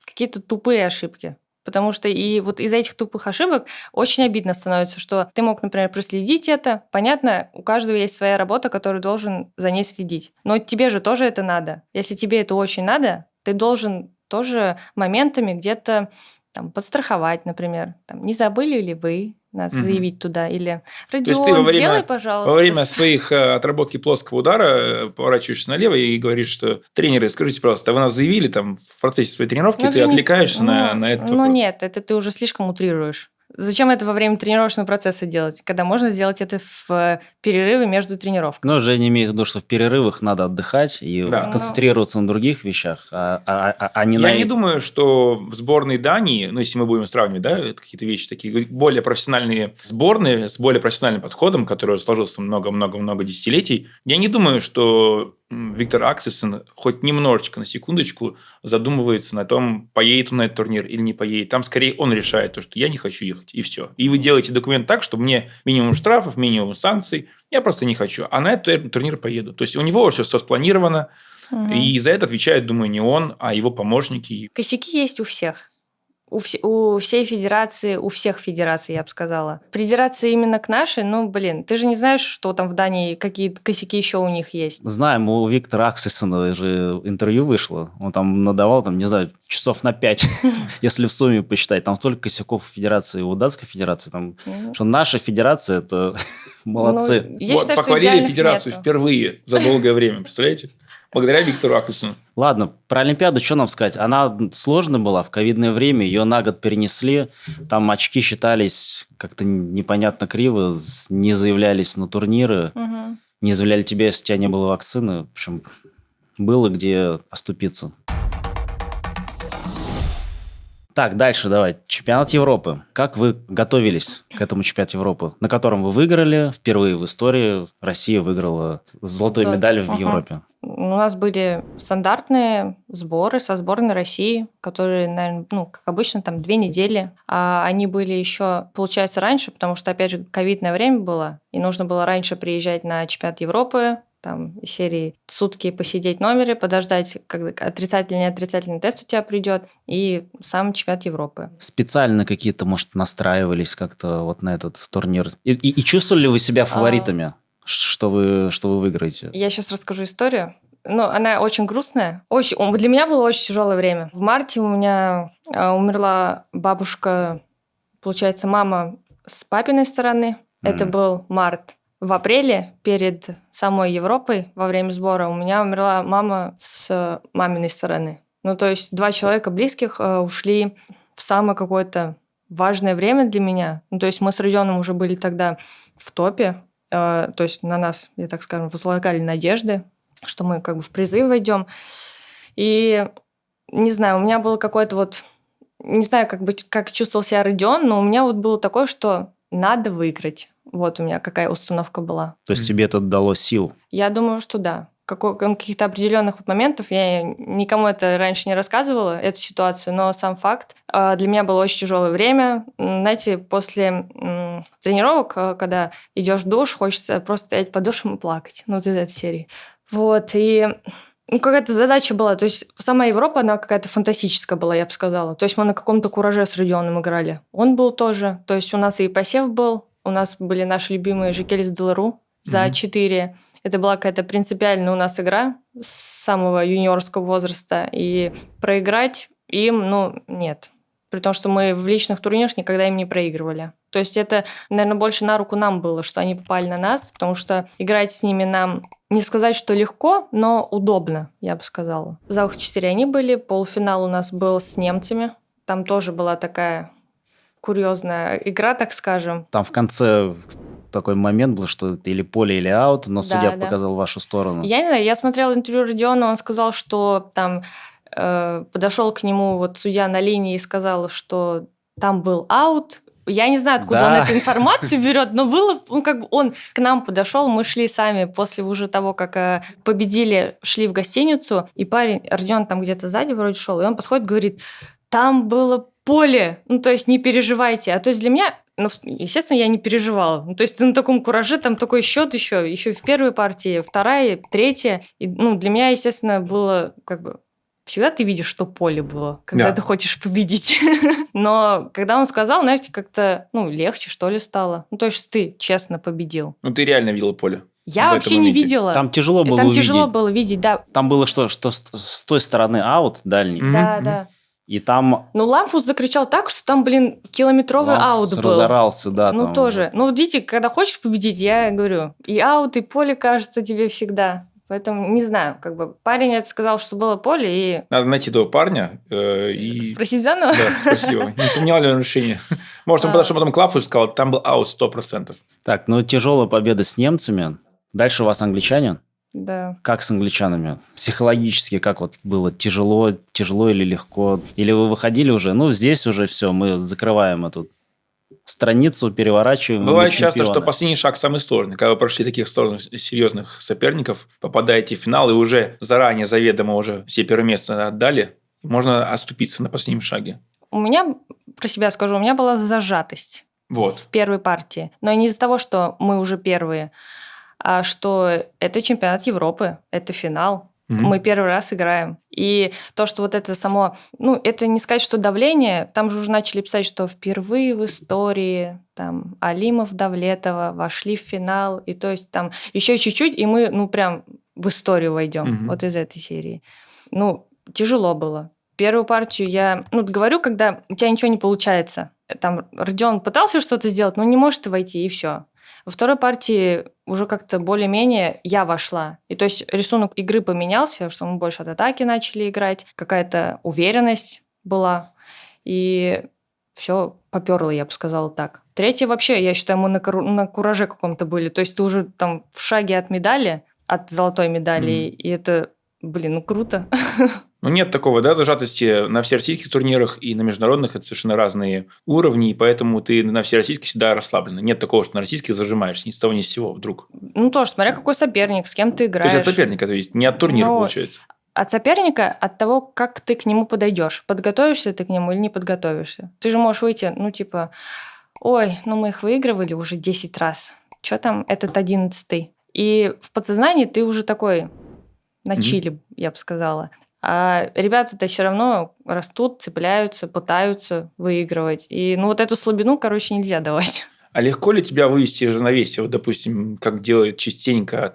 какие-то тупые ошибки. Потому что и вот из-за этих тупых ошибок очень обидно становится, что ты мог, например, проследить это. Понятно, у каждого есть своя работа, которую должен за ней следить. Но тебе же тоже это надо. Если тебе это очень надо, ты должен тоже моментами где-то там подстраховать, например. Там, не забыли ли вы нас Мгм. заявить туда? Или То есть ты Родион, сделай, пожалуйста. во время своих отработки плоского удара поворачиваешься налево и говоришь, что тренеры, скажите, пожалуйста, а вы нас заявили там в процессе своей тренировки, Ну, ты это же не- отвлекаешься на этот Ну, вопрос. нет, это ты уже слишком утрируешь. Зачем это во время тренировочного процесса делать, когда можно сделать это в перерыве между тренировками? Но Женя имеет в виду, что в перерывах надо отдыхать и Да. концентрироваться на других вещах, а не на... Я не думаю, что в сборной Дании, ну, если мы будем сравнивать, да, это какие-то вещи такие, более профессиональные сборные с более профессиональным подходом, который сложился много-много-много десятилетий, я не думаю, что Виктор Аксельсен хоть немножечко, на секундочку, задумывается на том, поедет он на этот турнир или не поедет. Там скорее он решает то, что я не хочу ехать, и все. И вы делаете документ так, что мне минимум штрафов, минимум санкций, я просто не хочу. А на этот турнир поеду. То есть у него все спланировано, Мгм. и за это отвечает, думаю, не он, а его помощники. Косяки есть у всех. У всей федерации, у всех федераций, я бы сказала. Придираться именно к нашей, ну, блин, ты же не знаешь, что там в Дании, какие косяки еще у них есть. Знаем, у Виктора Аксельсона же интервью вышло. Он там надавал, там, не знаю, часов на 5, если в сумме посчитать. Там столько косяков в федерации, у датской федерации. Там, Ну, что наша федерация, это молодцы. ну, я Вот, считаю, что похвалили идеальных федерацию нету. впервые за долгое время, представляете? Благодаря Виктору Аксельсону. Ладно, про Олимпиаду что нам сказать? Она сложная была в ковидное время, ее на год перенесли. Там очки считались как-то непонятно криво, не заявлялись на турниры, Мгм. не заявляли тебе, если у тебя не было вакцины. В общем, было где оступиться. Так, дальше давай. Чемпионат Европы. Как вы готовились к этому чемпионату Европы, на котором вы выиграли впервые в истории? Россия выиграла золотую Да. медаль в Ага. Европе. У нас были стандартные сборы со сборной России, которые, наверное, ну, как обычно, там 2 недели. А они были еще, получается, раньше, потому что, опять же, ковидное время было, и нужно было раньше приезжать на чемпионат Европы, там, из серии сутки посидеть в номере, подождать, когда отрицательный тест у тебя придет, и сам чемпионат Европы. Специально какие-то, может, настраивались как-то вот на этот турнир? И чувствовали ли вы себя фаворитами, что вы выиграете? Я сейчас расскажу историю. Ну, она очень грустная. Для меня было очень тяжелое время. В марте у меня умерла бабушка, получается, мама с папиной стороны. Это был март. В апреле, перед самой Европой, во время сбора, у меня умерла мама с маминой стороны. Ну, то есть 2 человека близких ушли в самое какое-то важное время для меня. Ну, то есть мы с Родионом уже были тогда в топе. То есть на нас, я так скажем, возлагали надежды, что мы как бы в призыв войдем. И не знаю, у меня было какое-то вот... Не знаю, как чувствовал себя Родион, но у меня вот было такое, что надо выиграть. Вот у меня какая установка была. То есть тебе это дало сил? Я думаю, что да. каких-то определенных вот моментов, я никому это раньше не рассказывала, эту ситуацию, но сам факт, для меня было очень тяжелое время. Знаете, после тренировок, когда идешь в душ, хочется просто стоять под душем и плакать. Ну, вот из этой серии. Вот, и какая-то задача была. То есть сама Европа, она какая-то фантастическая была, я бы сказала. То есть мы на каком-то кураже с Родионом играли. Он был тоже. То есть у нас и посев был, у нас были наши любимые Жекелис Делару за 4. Это была какая-то принципиальная у нас игра с самого юниорского возраста. И проиграть им, нет. При том, что мы в личных турнирах никогда им не проигрывали. То есть это, наверное, больше на руку нам было, что они попали на нас, потому что играть с ними нам, не сказать, что легко, но удобно, я бы сказала. В залах 4 они были, полуфинал у нас был с немцами. Там тоже была такая курьезная игра, так скажем. Там в конце такой момент был, что это или поле, или аут, но судья Да. показал вашу сторону. Я не знаю, я смотрела интервью Родиона, он сказал, что там подошел к нему вот судья на линии и сказал, что там был аут. Я не знаю, откуда он эту информацию берет, но было, он к нам подошел, мы шли сами после уже того, как победили, шли в гостиницу, и парень, Родион там где-то сзади вроде шел, и он подходит, говорит, там было поле, то есть не переживайте. А то есть для меня, естественно, я не переживала. То есть ты на таком кураже, там такой счет еще в первой партии, вторая, третья. И, для меня, естественно, было всегда ты видишь, что поле было, когда ты хочешь победить. Но когда он сказал, знаете, как-то, легче, что ли, стало. То есть ты честно победил. Ты реально видел поле? Я вообще не видела. Там тяжело было Там увидеть. тяжело было видеть, да. Там было что с той стороны аут дальний. Да. И там... Ламфус закричал так, что там, километровый аут был. Разорался, да. Там тоже. Видите, когда хочешь победить, я говорю, и аут, и поле кажется тебе всегда. Поэтому не знаю, парень это сказал, что было поле, и... Надо найти этого парня и... Спросить заново? Да, спроси его. Не поменял ли он решение? Может, он подошел потом к Лафу и сказал, там был аут 100%. Так, тяжелая победа с немцами. Дальше у вас англичане? Да. Как с англичанами? Психологически как было? Тяжело или легко? Или вы выходили уже? Здесь уже все, мы закрываем эту страницу, переворачиваем. Бывает часто, что последний шаг самый сложный. Когда вы прошли таких сложных, серьезных соперников, попадаете в финал и уже заранее, заведомо уже все первые места отдали, можно оступиться на последнем шаге. У меня, про себя скажу, у меня была зажатость в первой партии. Но не из-за того, что мы уже первые, а что это чемпионат Европы, это финал. Мы первый раз играем. И то, что это само... это не сказать, что давление. Там же уже начали писать, что впервые в истории там Алимов, Давлетова вошли в финал. И то есть там еще чуть-чуть, и мы прям в историю войдем. Вот из этой серии. Тяжело было. Первую партию я... говорю, когда у тебя ничего не получается. Там Родион пытался что-то сделать, но не может войти, и все. Во второй партии уже как-то более-менее я вошла. И то есть рисунок игры поменялся, что мы больше от атаки начали играть, какая-то уверенность была. И все поперло, я бы сказала так. Третья вообще, я считаю, мы на кураже каком-то были. То есть ты уже там в шаге от медали, от золотой медали, и это, круто. Нет такого, зажатости на всероссийских турнирах и на международных. Это совершенно разные уровни, и поэтому ты на всероссийских всегда расслаблен. Нет такого, что на российских зажимаешься ни с того ни с сего вдруг. Тоже смотря какой соперник, с кем ты играешь. То есть от соперника, то есть не от турнира получается. От соперника, от того, как ты к нему подойдешь. Подготовишься ты к нему или не подготовишься. Ты же можешь выйти, ой, мы их выигрывали уже 10 раз. Что там этот 11-й? И в подсознании ты уже такой на чиле, я бы сказала. А ребята-то все равно растут, цепляются, пытаются выигрывать. И эту слабину, нельзя давать. А легко ли тебя вывести из равновесия? Допустим, как делает частенько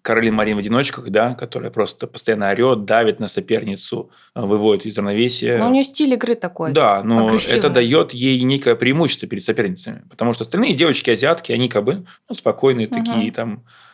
Каролин Марин в одиночках, которая просто постоянно орет, давит на соперницу, выводит из равновесия. У нее стиль игры такой. Да, но это дает ей некое преимущество перед соперницами. Потому что остальные девочки-азиатки, они спокойные такие,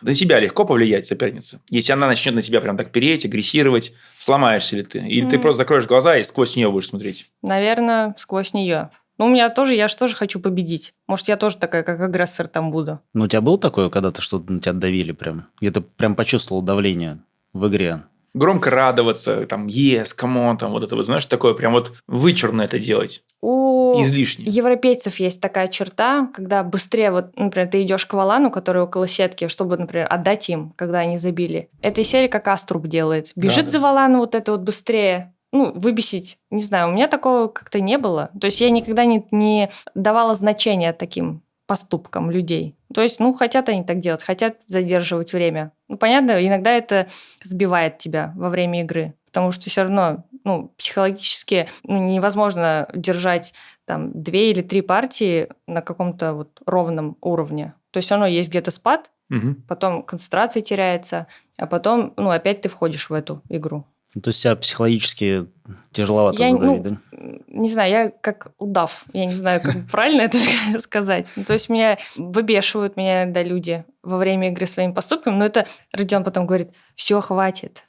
на себя легко повлиять соперница. Если она начнет на тебя прям так переть, агрессировать, сломаешься ли ты? Или ты просто закроешь глаза и сквозь нее будешь смотреть? Наверное, сквозь нее. У меня тоже, я же тоже хочу победить. Может, я тоже такая, как агрессор там буду. У тебя было такое, когда-то что-то на тебя давили прям? Где-то прям почувствовал давление в игре? громко радоваться, там, yes, come on, там, вот это вот, знаешь, такое прям вот вычурно это делать, У излишне. европейцев есть такая черта, когда быстрее, вот, например, ты идешь к валану, который около сетки, чтобы, например, отдать им, когда они забили. Эта серия как Аструб делает. Бежит Да. за валану вот это вот быстрее. Ну, выбесить. Не знаю, у меня такого как-то не было. То есть я никогда не давала значения таким поступкам людей. То есть, ну, хотят они так делать, хотят задерживать время. Ну, понятно, иногда это сбивает тебя во время игры, потому что все равно, ну, психологически невозможно держать там 2 или 3 партии на каком-то вот ровном уровне. То есть все равно есть где-то спад, Мгм. потом концентрация теряется, а потом, ну, опять ты входишь в эту игру. То есть тебя психологически тяжеловато Я, задавить, ну, да? не знаю, я как удав. Я не знаю, как правильно это сказать. Ну, то есть меня выбешивают меня иногда люди во время игры своими поступками, но это Родион потом говорит: все, хватит,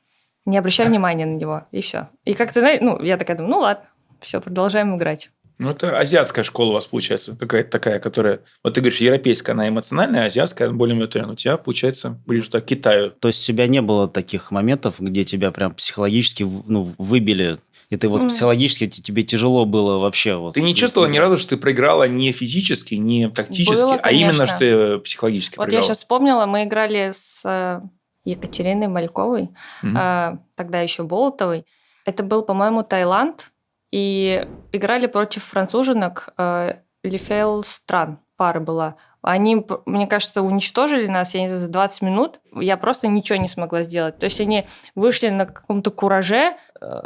не обращай внимания на него, и все. И как-то, знаешь, ну, я такая думаю, ну ладно, все, продолжаем играть. Ну, это азиатская школа у вас получается, какая-то такая, которая... Вот ты говоришь, европейская, она эмоциональная, а азиатская, она более эмоциональная. У тебя, получается, ближе к Китаю. То есть у тебя не было таких моментов, где тебя прям психологически выбили, и ты вот психологически тебе тяжело было вообще. Вот, Ты не чувствовала ни разу, что ты проиграла не физически, не тактически, Было, а именно, конечно. что ты психологически Вот проиграла? я сейчас вспомнила, мы играли с Екатериной Мальковой, Мгм. тогда еще Болотовой. Это был, по-моему, Таиланд, и играли против француженок Лифейл Стран, пара была. Они, мне кажется, уничтожили нас, я не знаю, за 20 минут. Я просто ничего не смогла сделать. То есть они вышли на каком-то кураже,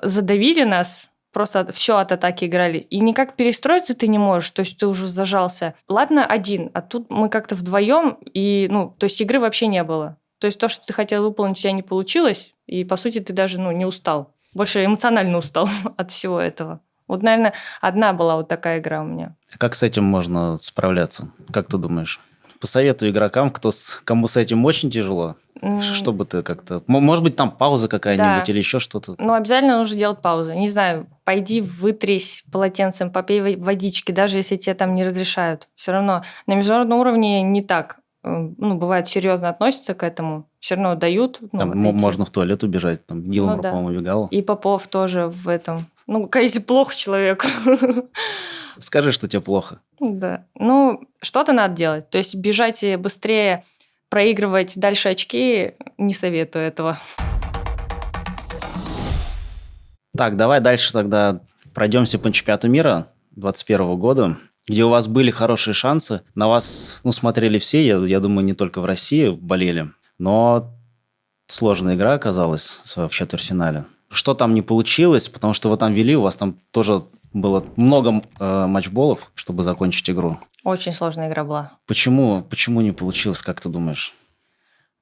задавили нас, просто все от атаки играли. И никак перестроиться ты не можешь, то есть ты уже зажался. Ладно, один, а тут мы как-то вдвоем, и, ну, то есть игры вообще не было. То есть то, что ты хотел выполнить, у тебя не получилось, и, по сути, ты даже, ну, не устал. Больше эмоционально устал от всего этого. Вот, наверное, одна была вот такая игра у меня. Как с этим можно справляться? Как ты думаешь? Посоветуй игрокам, кому с этим очень тяжело, чтобы ты как-то... Может быть, там пауза какая-нибудь Да. или еще что-то? Ну, обязательно нужно делать паузу. Не знаю, пойди вытрись полотенцем, попей водички, даже если тебе там не разрешают. Все равно на международном уровне не так. Ну, бывает, серьезно относятся к этому. Все равно дают. Ну, Там отойти. можно в туалет убежать. Там Гилмор, Ну да. по-моему, убегал. И Попов тоже в этом. Ну, если плохо человеку. Скажи, что тебе плохо. Да. Ну, что-то надо делать. То есть бежать и быстрее проигрывать дальше очки не советую этого. Так, давай дальше тогда пройдемся по чемпионату мира 2021 года, где у вас были хорошие шансы. На вас, ну, смотрели все, я думаю, не только в России болели, но сложная игра оказалась в четвертьфинале. Что там не получилось, потому что вы там вели, у вас там тоже было много матчболов, чтобы закончить игру. Очень сложная игра была. Почему не получилось, как ты думаешь?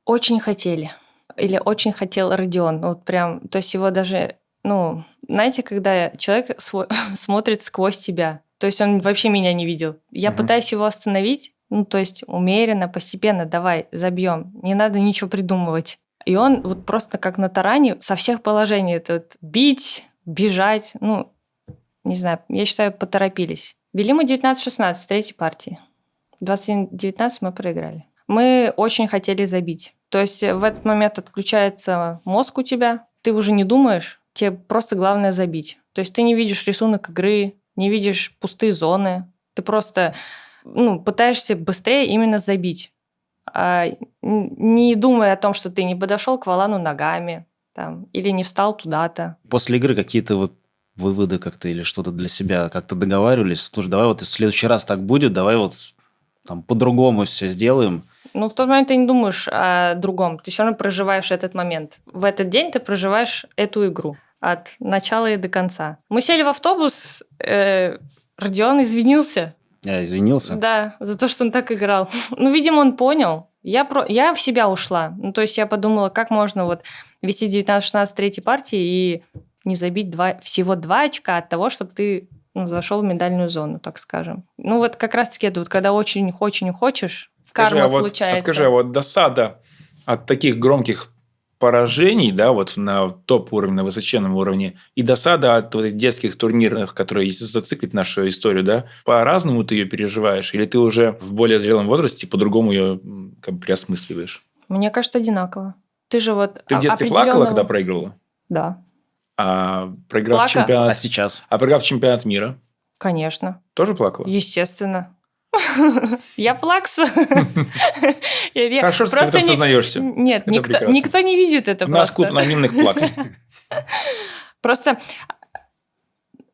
Очень хотели. Или очень хотел Родион. Вот прям, то есть его даже, ну, знаете, когда человек смотрит сквозь тебя, то есть он вообще меня не видел. Я пытаюсь его остановить, ну, то есть умеренно, постепенно, давай, забьем. Не надо ничего придумывать. И он вот просто как на таране со всех положений. Это вот бить, бежать, ну, не знаю, я считаю, поторопились. Вели мы 19-16 в третьей партии. 21-19 мы проиграли. Мы очень хотели забить. То есть в этот момент отключается мозг у тебя, ты уже не думаешь, тебе просто главное забить. То есть ты не видишь рисунок игры, не видишь пустые зоны, ты просто пытаешься быстрее именно забить, не думая о том, что ты не подошел к валану ногами там, или не встал туда-то. После игры какие-то выводы как-то или что-то для себя как-то договаривались? Слушай, давай вот в следующий раз так будет, давай вот там по-другому все сделаем. Ну, в тот момент ты не думаешь о другом, ты все равно проживаешь этот момент. В этот день ты проживаешь эту игру от начала и до конца. Мы сели в автобус, Родион извинился. Я извинился? Да, за то, что он так играл. Ну, видимо, он понял. Я в себя ушла. Ну, то есть я подумала, как можно вот вести 19-16 в третьей партии и не забить всего 2 очка от того, чтобы ты зашел в медальную зону, так скажем. Ну, вот как раз-таки это вот, когда очень хочешь, карма случается. Скажи, а вот досада от таких громких поражений, да, вот на топ-уровне, на высоченном уровне, и досада от вот этих детских турниров, которые, если зациклить нашу историю, да, по-разному ты ее переживаешь, или ты уже в более зрелом возрасте по-другому ее как бы переосмысливаешь? Мне кажется, одинаково. Ты же вот Ты в детстве плакала, когда проигрывала? Да, А проиграв Плака? А чемпионат... сейчас? А проиграв чемпионат мира, конечно. тоже плакала? Естественно. Я плакса. Я Хорошо, что ты в просто этом сознаешься. Нет, Это прекрасно. никто не видит это У нас клуб просто. анонимных плакс. Просто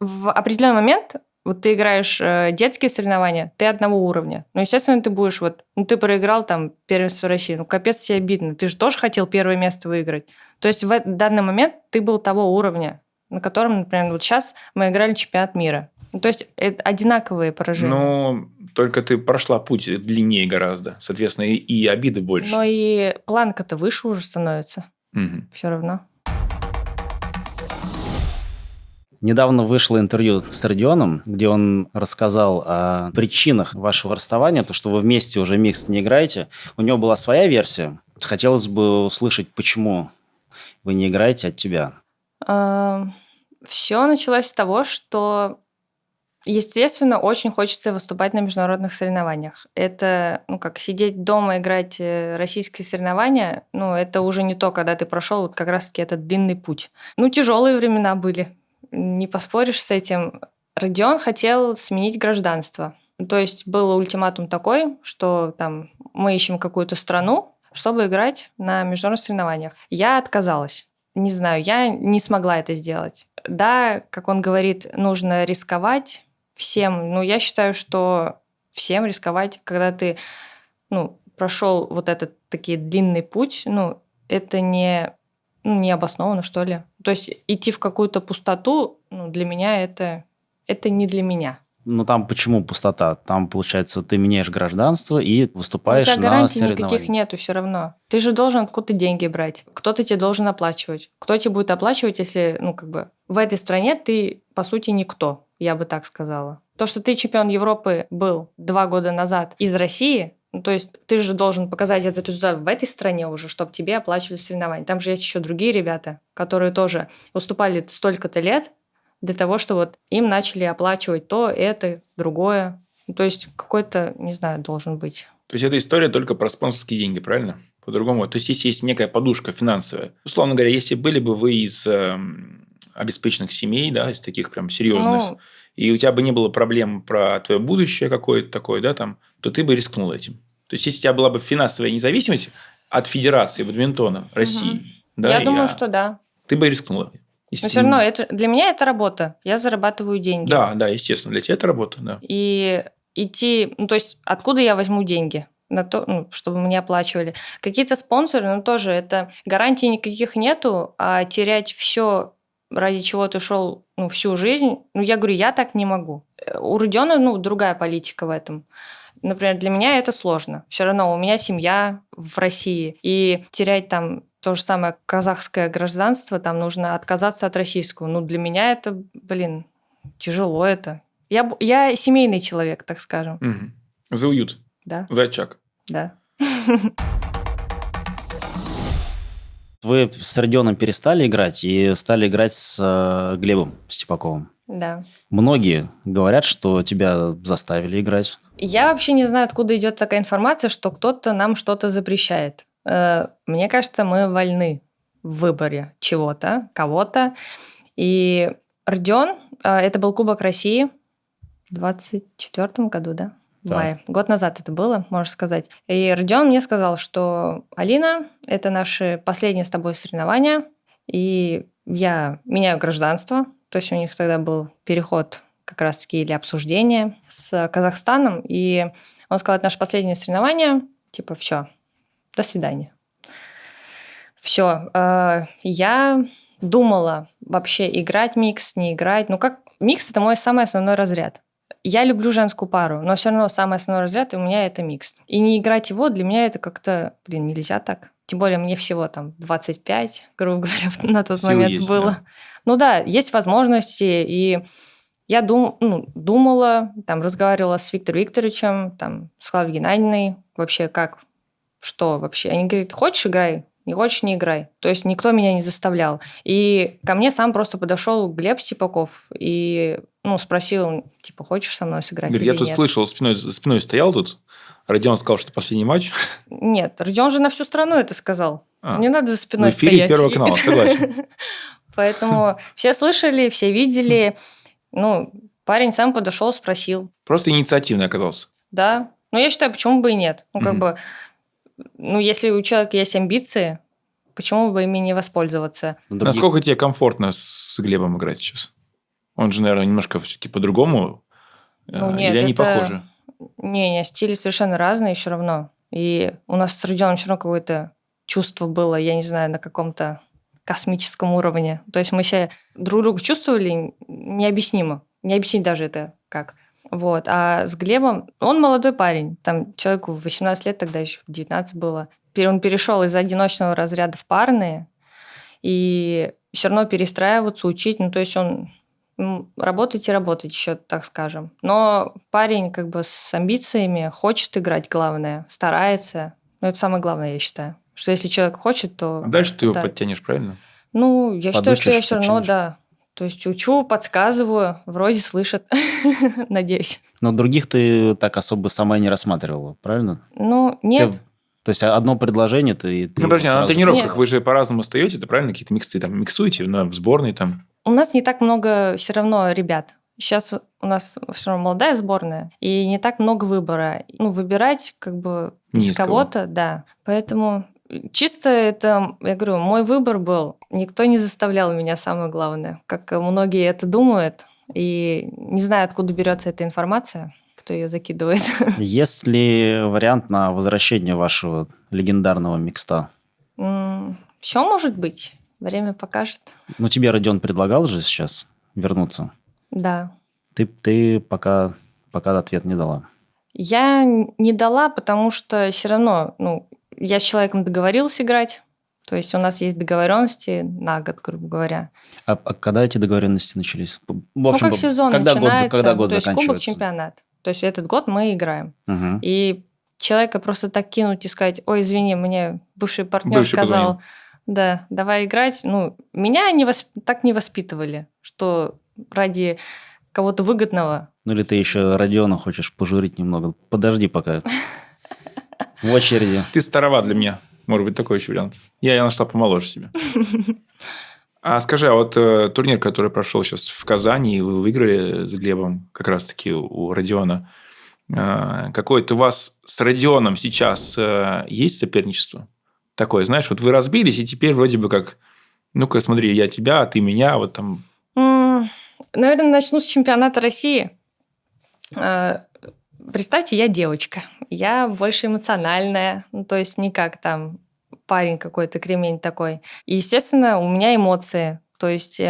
в определенный момент вот ты играешь детские соревнования, ты одного уровня. Ну, естественно, ты будешь ты проиграл там первенство России, ну, капец тебе обидно. Ты же тоже хотел первое место выиграть. То есть в данный момент ты был того уровня, на котором, например, вот сейчас мы играли чемпионат мира. Ну, то есть это одинаковые поражения. Но только ты прошла путь длиннее гораздо. Соответственно, и обиды больше. Но и планка-то выше уже становится. Мгм. Все равно. Недавно вышло интервью с Родионом, где он рассказал о причинах вашего расставания, то, что вы вместе уже микс не играете. У него была своя версия. Хотелось бы услышать, почему вы не играете от тебя. Все началось с того, что, естественно, очень хочется выступать на международных соревнованиях. Это, как сидеть дома, играть российские соревнования, это уже не то, когда ты прошел вот как раз-таки этот длинный путь. Тяжелые времена были, не поспоришь с этим. Родион хотел сменить гражданство. То есть был ультиматум такой, что там мы ищем какую-то страну, чтобы играть на международных соревнованиях. Я отказалась. Не знаю, я не смогла это сделать. Да, как он говорит, нужно рисковать всем. Но я считаю, что всем рисковать, когда ты прошел вот этот такой длинный путь, это не обоснованно, что ли. То есть идти в какую-то пустоту, для меня это не для меня. Но там почему пустота? Там, получается, ты меняешь гражданство и У выступаешь тебя на гарантий никаких соревнованиях. нету все равно. Ты же должен откуда-то деньги брать. Кто-то тебе должен оплачивать. Кто тебе будет оплачивать, если, в этой стране ты, по сути, никто, я бы так сказала. То, что ты чемпион Европы был 2 года назад из России, то есть ты же должен показать этот результат в этой стране уже, чтобы тебе оплачивали соревнования. Там же есть еще другие ребята, которые тоже выступали столько-то лет для того, что им начали оплачивать то, это, другое. То есть какой-то, не знаю, должен быть. То есть, эта история только про спонсорские деньги, правильно? По-другому. То есть, если есть некая подушка финансовая. Условно говоря, если были бы вы из обеспеченных семей, да, из таких прям серьезных, и у тебя бы не было проблем про твое будущее какое-то такое, да, там, то ты бы рискнул этим. То есть, если у тебя была бы финансовая независимость от Федерации бадминтона России, да, Я думаю, что да. ты бы рискнула. Но все равно для меня это работа. Я зарабатываю деньги. Да, естественно, для тебя это работа, да. И идти, то есть откуда я возьму деньги на то, чтобы мне оплачивали. Какие-то спонсоры, тоже это гарантий никаких нету, а терять все, ради чего ты шел всю жизнь, я говорю, я так не могу. У Родиона, другая политика в этом. Например, для меня это сложно. Все равно у меня семья в России, и терять там то же самое казахское гражданство, там нужно отказаться от российского. Для меня это, тяжело это. Я семейный человек, так скажем. Угу. За уют. Да. За очаг. Да. Вы с Родионом перестали играть и стали играть с Глебом Степаковым. Да. Многие говорят, что тебя заставили играть. Я вообще не знаю, откуда идет такая информация, что кто-то нам что-то запрещает. Мне кажется, мы вольны в выборе чего-то, кого-то. И Родион, это был Кубок России в 2024 году, да? В мае. Год назад это было, можно сказать. И Родион мне сказал, что Алина, это наши последние с тобой соревнования, и я меняю гражданство. То есть у них тогда был переход как раз-таки или обсуждение с Казахстаном, и он сказал, это наше последнее соревнование, все, до свидания. Все. Я думала вообще играть микс, не играть. Микс – это мой самый основной разряд. Я люблю женскую пару, но все равно самый основной разряд у меня это микс. И не играть его для меня это как-то, нельзя так. Тем более мне всего там 25, грубо говоря, на тот момент есть, было. Да. Есть возможности, и я думала, разговаривала с Виктором Викторовичем, с Клавой Геннадьевной, вообще что вообще. Они говорят, хочешь – играй, не хочешь – не играй. То есть никто меня не заставлял. И ко мне сам просто подошел Глеб Степаков и спросил, хочешь со мной сыграть или я нет? тут слышал, спиной стоял тут. Родион сказал, что последний матч. Нет, Родион же на всю страну это сказал. Не надо за спиной в эфире стоять. Первого канала, согласен. Поэтому все слышали, все видели. Ну, парень сам подошел, спросил. Просто инициативный оказался. Да. Ну, я считаю, почему бы и нет. Ну, как Мгм. бы, ну, если у человека есть амбиции, почему бы ими не воспользоваться? Других- Насколько тебе комфортно с Глебом играть сейчас? Он же, наверное, немножко все-таки по-другому. Ну, Или нет, они это... похожи? Не, стили совершенно разные все равно. И у нас с Родионом все равно какое-то чувство было, я не знаю, на каком-то космическом уровне. То есть мы себя друг друга чувствовали необъяснимо. Не объяснить даже это как. Вот. А с Глебом, он молодой парень, там человеку 18 лет, тогда еще 19 было. Он перешел из одиночного разряда в парные, и все равно перестраиваться, учить. Ну, то есть он работать и работать еще, так скажем. Но парень как бы с амбициями, хочет играть, главное, старается. Ну, это самое главное, я считаю. Что если человек хочет, то А дальше ты его пытается. подтянешь, правильно? Ну, я считаю, что я Подучишь, все равно, подтянешь. да. То есть учу, подсказываю, вроде слышат, надеюсь. Но других ты так особо сама и не рассматривала, правильно? Ну, нет. То есть одно предложение ты Ну, подожди, а на сразу же- тренировках Нет. вы же по-разному стоите, это правильно? Какие-то миксы там миксуете в сборной там? У нас не так много все равно ребят. Сейчас у нас все равно молодая сборная, и не так много выбора. Ну, выбирать как бы Не из из кого. кого-то, да. Поэтому чисто это, я говорю, мой выбор был. Никто не заставлял меня, самое главное. Как многие это думают. И не знаю, откуда берется эта информация, кто ее закидывает. Есть ли вариант на возвращение вашего легендарного микста? Все может быть. Время покажет. Ну, тебе Родион предлагал же сейчас вернуться. Да. Ты пока ответ не дала. Я не дала, потому что все равно, ну, я с человеком договорилась играть. То есть у нас есть договоренности на год, грубо говоря. А когда эти договоренности начались? В общем, Ну, как сезон когда начинается, когда год то есть кубок, заканчивается? чемпионат. То есть этот год мы играем. Мгм. И человека просто так кинуть и сказать: ой, извини, мне бывший партнер Бывший сказал, позвонил. да, давай играть. Ну, меня так не воспитывали, что ради кого-то выгодного. Ну, или ты еще Родиона хочешь пожурить немного? Подожди пока. В очереди. Ты староват для меня. Может быть, такой еще вариант. Я нашла помоложе себе. А скажи, а вот турнир, который прошел сейчас в Казани, и вы выиграли с Глебом, как раз-таки у Родиона, какое-то у вас с Родионом сейчас есть соперничество? Такое, знаешь, вот вы разбились, и теперь вроде бы как, ну-ка, смотри, я тебя, а ты меня, вот там. Наверное, начну с чемпионата России. Представьте, я девочка. Я больше эмоциональная. Ну, то есть не как там парень какой-то, кремень такой. И, естественно, у меня эмоции. То есть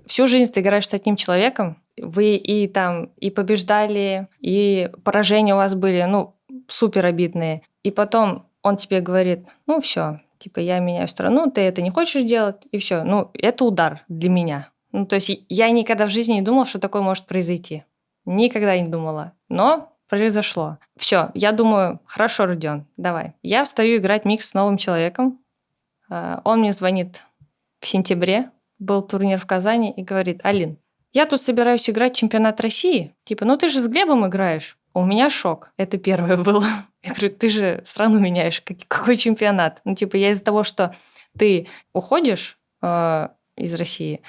всю жизнь ты играешь с одним человеком, вы и там и побеждали, и поражения у вас были, ну, супер обидные. И потом он тебе говорит: ну, все, типа, я меняю страну, ты это не хочешь делать, и все. Ну, это удар для меня. Ну, то есть я никогда в жизни не думала, что такое может произойти. Никогда не думала. Но произошло. Все, я думаю: хорошо, Родион, давай. Я встаю играть микс с новым человеком. Он мне звонит в сентябре, был турнир в Казани, и говорит: Алин, я тут собираюсь играть чемпионат России. Типа, ну ты же с Глебом играешь. У меня шок. Это первое было. Я говорю: ты же страну меняешь. Какой чемпионат? Ну, типа, я из-за того, что ты уходишь из России,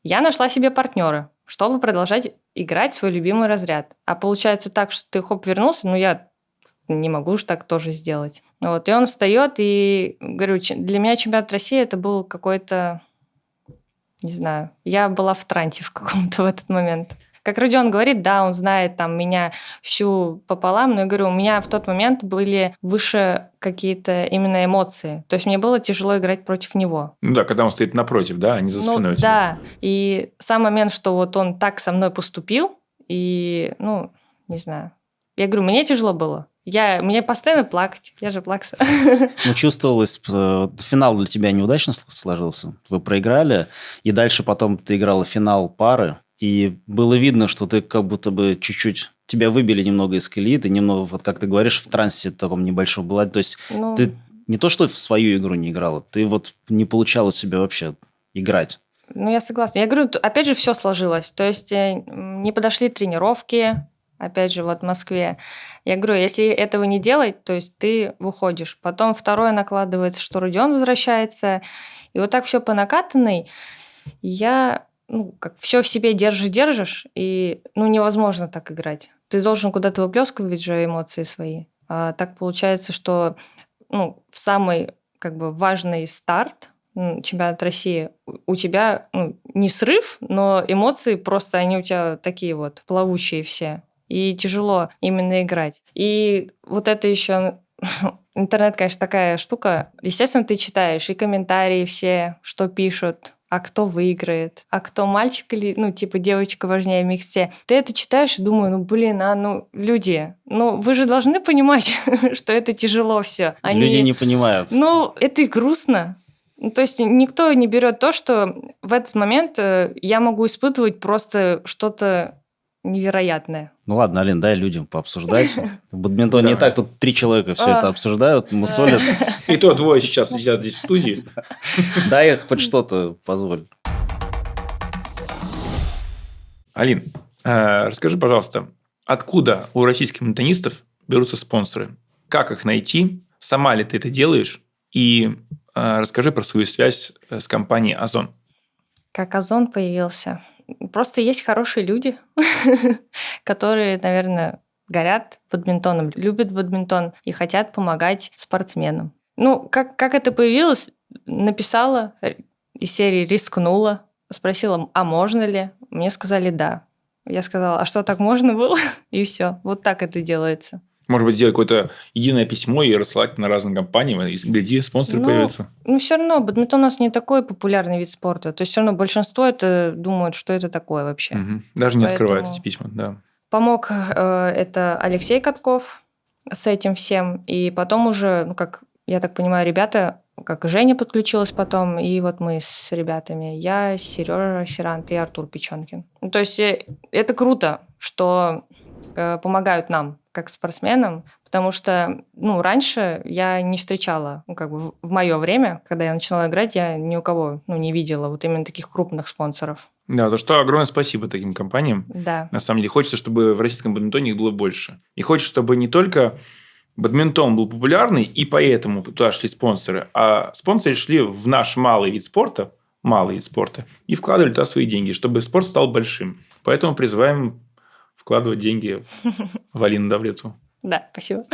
я нашла себе партнера, чтобы продолжать играть в свой любимый разряд. А получается так, что ты хоп, вернулся, ну я не могу же так тоже сделать. Вот, и он встает, и говорю, для меня чемпионат России это был какой-то, не знаю, я была в трансе в каком-то в этот момент. Как Родион говорит, да, он знает там меня всю пополам, но я говорю, у меня в тот момент были выше какие-то именно эмоции. То есть мне было тяжело играть против него. Ну да, когда он стоит напротив, да, а не за спиной у тебя. Да, и сам момент, что вот он так со мной поступил, и, ну, не знаю. Я говорю, мне тяжело было. Мне постоянно плакать, я же плакса. Ну, чувствовалось, финал для тебя неудачно сложился. Вы проиграли, и дальше потом ты играла финал пары, и было видно, что ты как будто бы чуть-чуть... Тебя выбили немного из колеи, ты немного, вот как ты говоришь, в трансе таком небольшом была. То есть ты не то, что в свою игру не играла, ты вот не получала у себя вообще играть. Ну, я согласна. Я говорю, опять же, все сложилось. То есть не подошли тренировки, опять же, вот в Москве. Я говорю, если этого не делать, то есть ты выходишь. Потом второе накладывается, что Родион возвращается. И вот так все по накатанной. Я, как все в себе держишь, и, невозможно так играть. Ты должен куда-то выплескивать же эмоции свои. А так получается, что, в самый, важный старт чемпионат России у тебя не срыв, но эмоции просто, они у тебя такие вот плавучие все. И тяжело именно играть. И вот это еще интернет, конечно, такая штука. Естественно, ты читаешь и комментарии все, что пишут, а кто выиграет, а кто мальчик или, девочка важнее в миксе. Ты это читаешь и думаю, люди, вы же должны понимать, что это тяжело все. Люди не понимают. Это и грустно. То есть никто не берет то, что в этот момент я могу испытывать просто что-то невероятное. Ну ладно, Алин, дай людям пообсуждать. В бадминтоне не так, тут 3 человека все это обсуждают, мусолят. И то 2 сейчас сидят здесь в студии. Дай их хоть что-то позволь. Алин, расскажи, пожалуйста, откуда у российских бадминтонистов берутся спонсоры? Как их найти? Сама ли ты это делаешь? И расскажи про свою связь с компанией «Озон». Как Озон появился? Просто есть хорошие люди, которые, наверное, горят бадминтоном, любят бадминтон и хотят помогать спортсменам. Как это появилось? Написала из серии «Рискнула», спросила, а можно ли? Мне сказали «да». Я сказала, а что, так можно было? И все. Вот так это делается. Может быть, сделать какое-то единое письмо и рассылать на разные компании, и гляди, спонсоры появятся. Все равно бадминтон у нас не такой популярный вид спорта. То есть все равно большинство это думают, что это такое вообще. Угу. Даже не открывают эти письма, да. Помог это Алексей Катков с этим всем. И потом уже, я так понимаю, ребята, как Женя подключилась потом, и вот мы с ребятами. Я, Сережа Сирант и Артур Печенкин. То есть это круто, что помогают нам, как спортсменам, потому что, раньше я не встречала, в мое время, когда я начинала играть, я ни у кого, не видела вот именно таких крупных спонсоров. Да, за что огромное спасибо таким компаниям. Да. На самом деле, хочется, чтобы в российском бадминтоне их было больше. И хочется, чтобы не только бадминтон был популярный, и поэтому туда шли спонсоры, а спонсоры шли в наш малый вид спорта, и вкладывали туда свои деньги, чтобы спорт стал большим. Поэтому призываем вкладывать деньги в Алину Давлетову. Да, спасибо.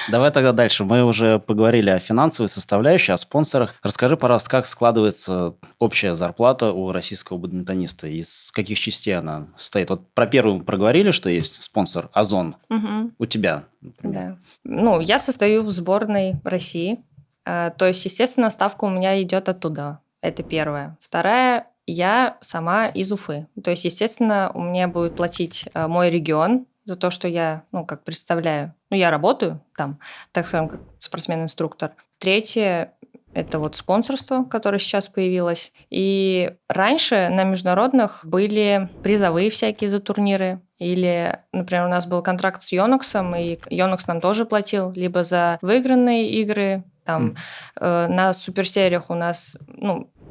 Давай тогда дальше. Мы уже поговорили о финансовой составляющей, о спонсорах. Расскажи, пожалуйста, как складывается общая зарплата у российского бадминтониста? Из каких частей она состоит? Вот про первую мы проговорили, что есть спонсор Озон. Угу. У тебя, например. Да. Я состою в сборной России. То есть, естественно, ставка у меня идет оттуда. Это первое. Вторая, я сама из Уфы. То есть, естественно, у меня будет платить мой регион за то, что я, представляю. Я работаю там, так скажем, как спортсмен-инструктор. Третье – это вот спонсорство, которое сейчас появилось. И раньше на международных были призовые всякие за турниры. Или, например, у нас был контракт с Йоноксом, и Йонокс нам тоже платил либо за выигранные игры. Там на суперсериях у нас,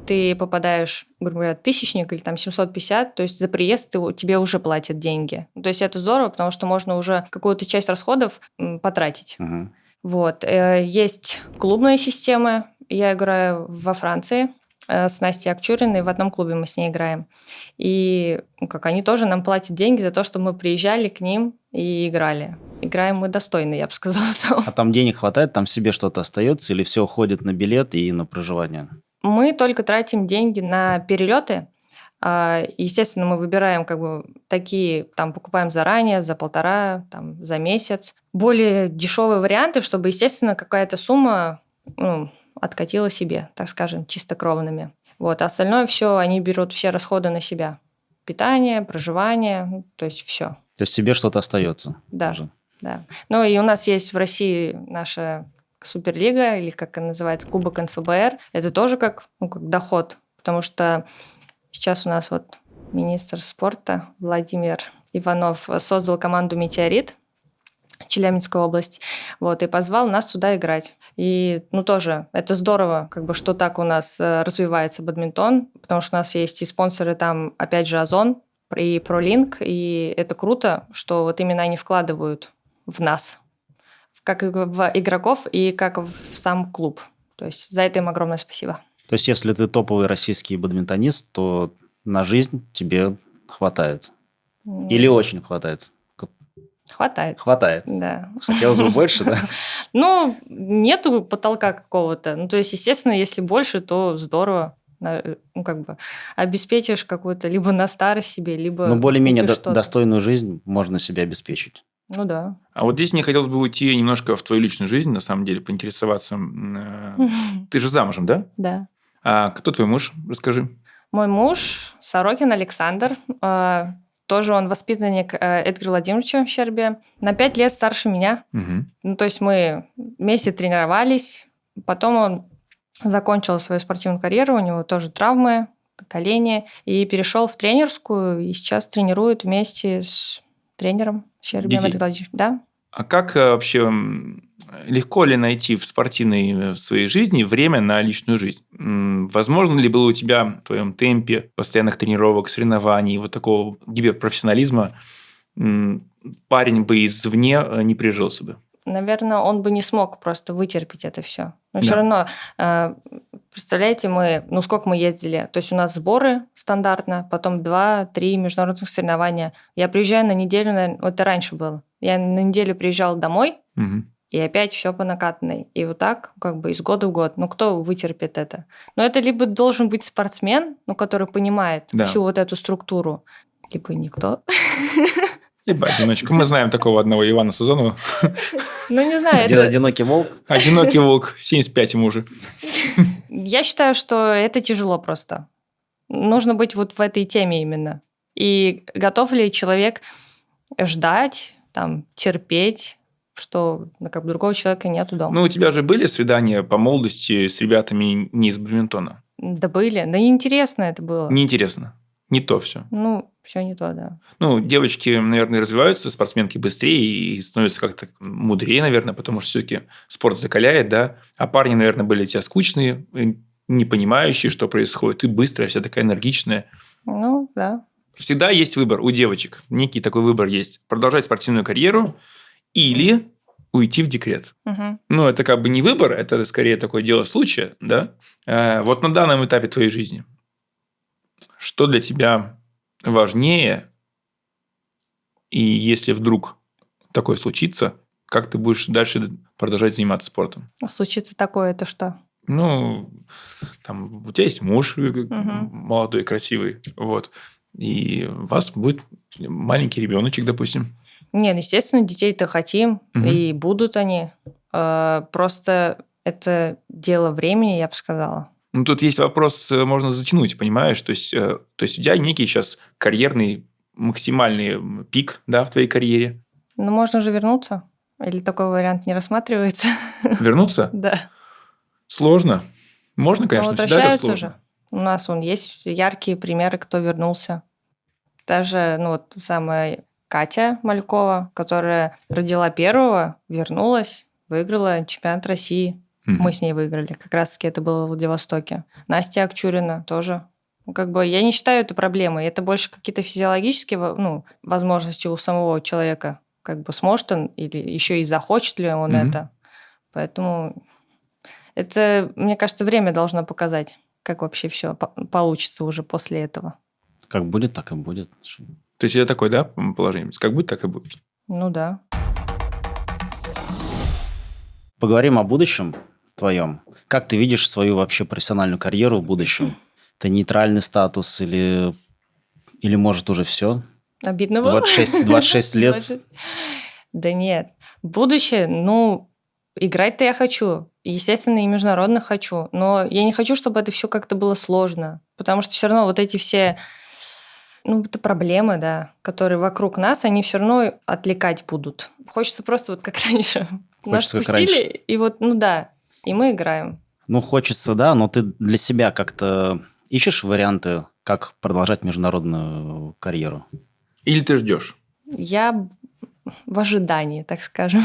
ты попадаешь, грубо говоря, тысячник или там 750, то есть за приезд тебе уже платят деньги. То есть это здорово, потому что можно уже какую-то часть расходов потратить. Угу. Вот. Есть клубные системы. Я играю во Франции с Настей Акчуриной, в одном клубе мы с ней играем. И они тоже нам платят деньги за то, что мы приезжали к ним и играли. Играем мы достойно, я бы сказала. А там денег хватает, там себе что-то остается, или все уходит на билет и на проживание? Мы только тратим деньги на перелеты. Естественно, мы выбираем такие, покупаем заранее, за 1,5, за месяц. Более дешевые варианты, чтобы, естественно, какая-то сумма откатила себе, так скажем, чистокровными. Вот. А остальное все, они берут все расходы на себя. Питание, проживание, то есть все. То есть себе что-то остается? Да, тоже. Да. И у нас есть в России наша Суперлига, или как она называется, Кубок НФБР. Это тоже как доход, потому что сейчас у нас министр спорта Владимир Иванов создал команду «Метеорит», Челябинская область, и позвал нас туда играть. И, тоже это здорово, что так у нас развивается бадминтон, потому что у нас есть и спонсоры там, опять же, Озон и ProLink, и это круто, что именно они вкладывают в нас, как в игроков и как в сам клуб. То есть за это им огромное спасибо. То есть, если ты топовый российский бадминтонист, то на жизнь тебе хватает. Или очень хватает? Хватает. Хватает. Да. Хотелось бы больше, да? Ну, нету потолка какого-то. Ну, то есть, естественно, если больше, то здорово. Ну, как бы обеспечишь какую-то либо на старость себе, либо Но более-менее купишь что-то. достойную жизнь можно себе обеспечить. Ну да. А вот здесь мне хотелось бы уйти немножко в твою личную жизнь, на самом деле, поинтересоваться. Ты же замужем, да? Да. А кто твой муж? Расскажи. Мой муж Сорокин Александр. Тоже он воспитанник Эдгара Владимировича Щербия. На 5 лет старше меня. Мгм. Ну, то есть мы вместе тренировались. Потом он закончил свою спортивную карьеру. У него тоже травмы, колени. И перешел в тренерскую. И сейчас тренирует вместе с тренером Щербием Детей. Эдгаром Владимировичем. Да. А как вообще легко ли найти в спортивной в своей жизни время на личную жизнь? Возможно ли было у тебя в твоем темпе постоянных тренировок, соревнований, вот такого гиперпрофессионализма парень бы извне не прижился бы? Наверное, он бы не смог просто вытерпеть это все. Но Да. все равно, представляете, сколько мы ездили? То есть у нас сборы стандартно, потом 2-3 международных соревнования. Я приезжаю на неделю, наверное, вот это раньше было. Я на неделю приезжала домой, Мгм. и опять все по накатанной. И вот так, как бы из года в год. Ну, кто вытерпит это? Но это либо должен быть спортсмен, который понимает Да. всю вот эту структуру, либо никто. Либо одиночка. Мы знаем такого одного Ивана Сазонова. Ну, не знаю, Один это... одинокий волк. Одинокий волк, 75 ему уже. Я считаю, что это тяжело просто. Нужно быть вот в этой теме именно. И готов ли человек ждать, терпеть, что как бы другого человека нету дома? Ну, у тебя же были свидания по молодости с ребятами не из бадминтона? Да были. Да неинтересно это было. Неинтересно. Не то все. Ну, все не то, да. Ну, девочки, наверное, развиваются, спортсменки быстрее и становятся как-то мудрее, наверное, потому что все-таки спорт закаляет, да. А парни, наверное, были у тебя скучные, не понимающие, что происходит. Ты быстрая, вся такая энергичная. Ну, да. Всегда есть выбор у девочек. Некий такой выбор есть. Продолжать спортивную карьеру или уйти в декрет. Мгм. Ну, это как бы не выбор, это скорее такое дело случая, да. Вот на данном этапе твоей жизни, что для тебя важнее, и если вдруг такое случится, как ты будешь дальше продолжать заниматься спортом? А случится такое, это что? Ну, там у тебя есть муж молодой, красивый, вот, и у вас будет маленький ребеночек, допустим. Нет, естественно, детей-то хотим, Мгм. и будут они. Просто это дело времени, я бы сказала. Ну, тут есть вопрос, можно затянуть, понимаешь? То есть у тебя некий сейчас карьерный максимальный пик, да, в твоей карьере. Ну, можно же вернуться. Или такой вариант не рассматривается? Вернуться Да. сложно. Можно, Ну, конечно, всегда это возвращаются сложно. же. У нас есть яркие примеры, кто вернулся. Даже, самая Катя Малькова, которая родила первого, вернулась, выиграла чемпионат России. Мгм. Мы с ней выиграли. Как раз-таки это было в Владивостоке. Настя Акчурина тоже. Я не считаю это проблемой. Это больше какие-то физиологические возможности у самого человека. Сможет он или еще и захочет ли он Мгм. это. Поэтому это, мне кажется, время должно показать, как вообще все получится уже после этого. Как будет, так и будет. То есть, это такое, да, положение? Как будет, так и будет. Ну да. Поговорим о будущем твоем. Как ты видишь свою вообще профессиональную карьеру в будущем? Это нейтральный статус или может уже все? Обидно было? 26 лет. 26. Да нет. Будущее, играть-то я хочу. Естественно, и международных хочу. Но я не хочу, чтобы это все как-то было сложно. Потому что все равно вот эти все это проблемы, да, которые вокруг нас, они все равно отвлекать будут. Хочется просто вот как раньше. Нас Хочется как спустили, раньше. и и мы играем. Хочется, да, но ты для себя как-то ищешь варианты, как продолжать международную карьеру? Или ты ждешь? Я в ожидании, так скажем,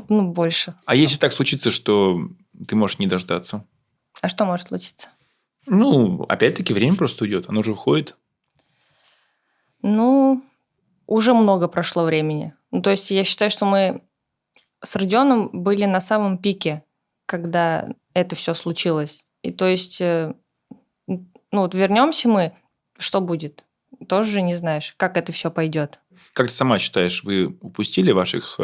больше. А если так случится, что ты можешь не дождаться? А что может случиться? Опять-таки, время просто уйдет, оно же уходит. Уже много прошло времени. То есть я считаю, что мы с Родионом были на самом пике, когда это все случилось. И то есть ну вот вернемся мы, что будет? Тоже же не знаешь, как это все пойдет. Как ты сама считаешь, вы упустили ваших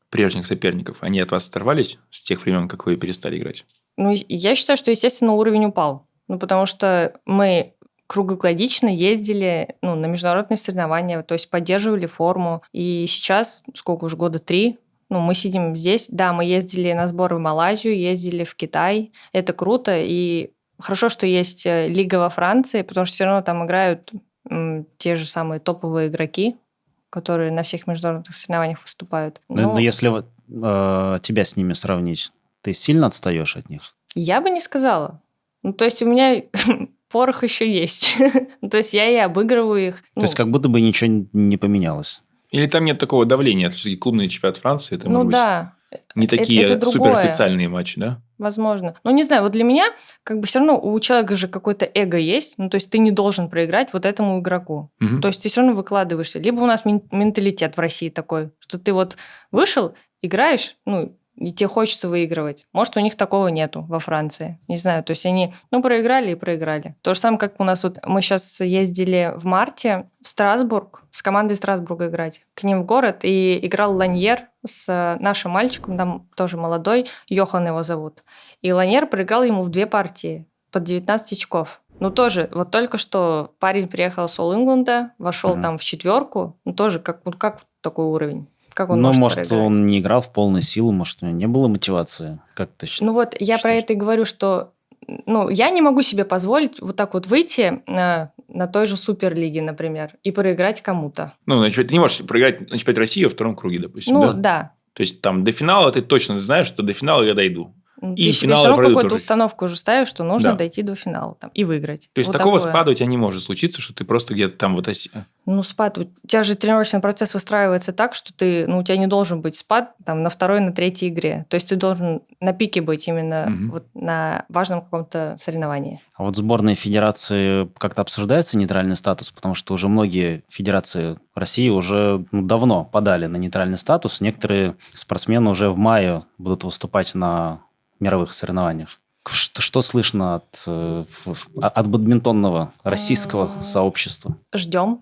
прежних соперников? Они от вас оторвались с тех времен, как вы перестали играть? Ну, я считаю, что, естественно, уровень упал. Ну, потому что мы круглогодично ездили на международные соревнования, то есть поддерживали форму. И сейчас, сколько уже, года 3, мы сидим здесь. Да, мы ездили на сборы в Малайзию, ездили в Китай. Это круто. И хорошо, что есть лига во Франции, потому что все равно там играют те же самые топовые игроки, которые на всех международных соревнованиях выступают. Но если тебя с ними сравнить, ты сильно отстаешь от них? Я бы не сказала. То есть у меня порох еще есть. То есть я и обыгрываю их. То есть как будто бы ничего не поменялось. Или там нет такого давления? Все-таки клубный чемпионат Франции, это, может быть, да. не такие это другое. суперофициальные матчи, да? Возможно. Не знаю, вот для меня как бы все равно у человека же какое-то эго есть, то есть ты не должен проиграть вот этому игроку. Мгм. То есть ты все равно выкладываешься. Либо у нас менталитет в России такой, что ты вот вышел, играешь, и тебе хочется выигрывать. Может, у них такого нету во Франции. Не знаю, то есть они, проиграли и проиграли. То же самое, как у нас вот, мы сейчас ездили в марте в Страсбург, с командой Страсбурга играть, к ним в город, и играл Ланьер с нашим мальчиком, там тоже молодой, Йохан его зовут. И Ланьер проиграл ему в 2 партии под 19 очков. Тоже, вот только что парень приехал с All-England, вошел там в 4, тоже как такой уровень? Как он может может, проиграть? он не играл в полную силу, может, у него не было мотивации? Как ты считаешь? Я про это и говорю, что я не могу себе позволить вот так вот выйти на той же Суперлиге, например, и проиграть кому-то. Значит, ты не можешь проиграть на чемпионате России во 2 круге, допустим, да? Да. То есть там до финала ты точно знаешь, что до финала я дойду. И Ты себе финал все я равно пройду какую-то тоже. установку уже ставишь, что нужно Да. дойти до финала там, и выиграть. То есть Вот такого такое. спада у тебя не может случиться, что ты просто где-то там вот... Спад. У тебя же тренировочный процесс выстраивается так, что ты, у тебя не должен быть спад там на 2-й, на 3-й игре. То есть ты должен на пике быть именно вот на важном каком-то соревновании. А вот сборной федерации как-то обсуждается нейтральный статус? Потому что уже многие федерации России уже давно подали на нейтральный статус. Некоторые спортсмены уже в мае будут выступать на мировых соревнованиях. Что слышно от бадминтонного российского сообщества? Ждем.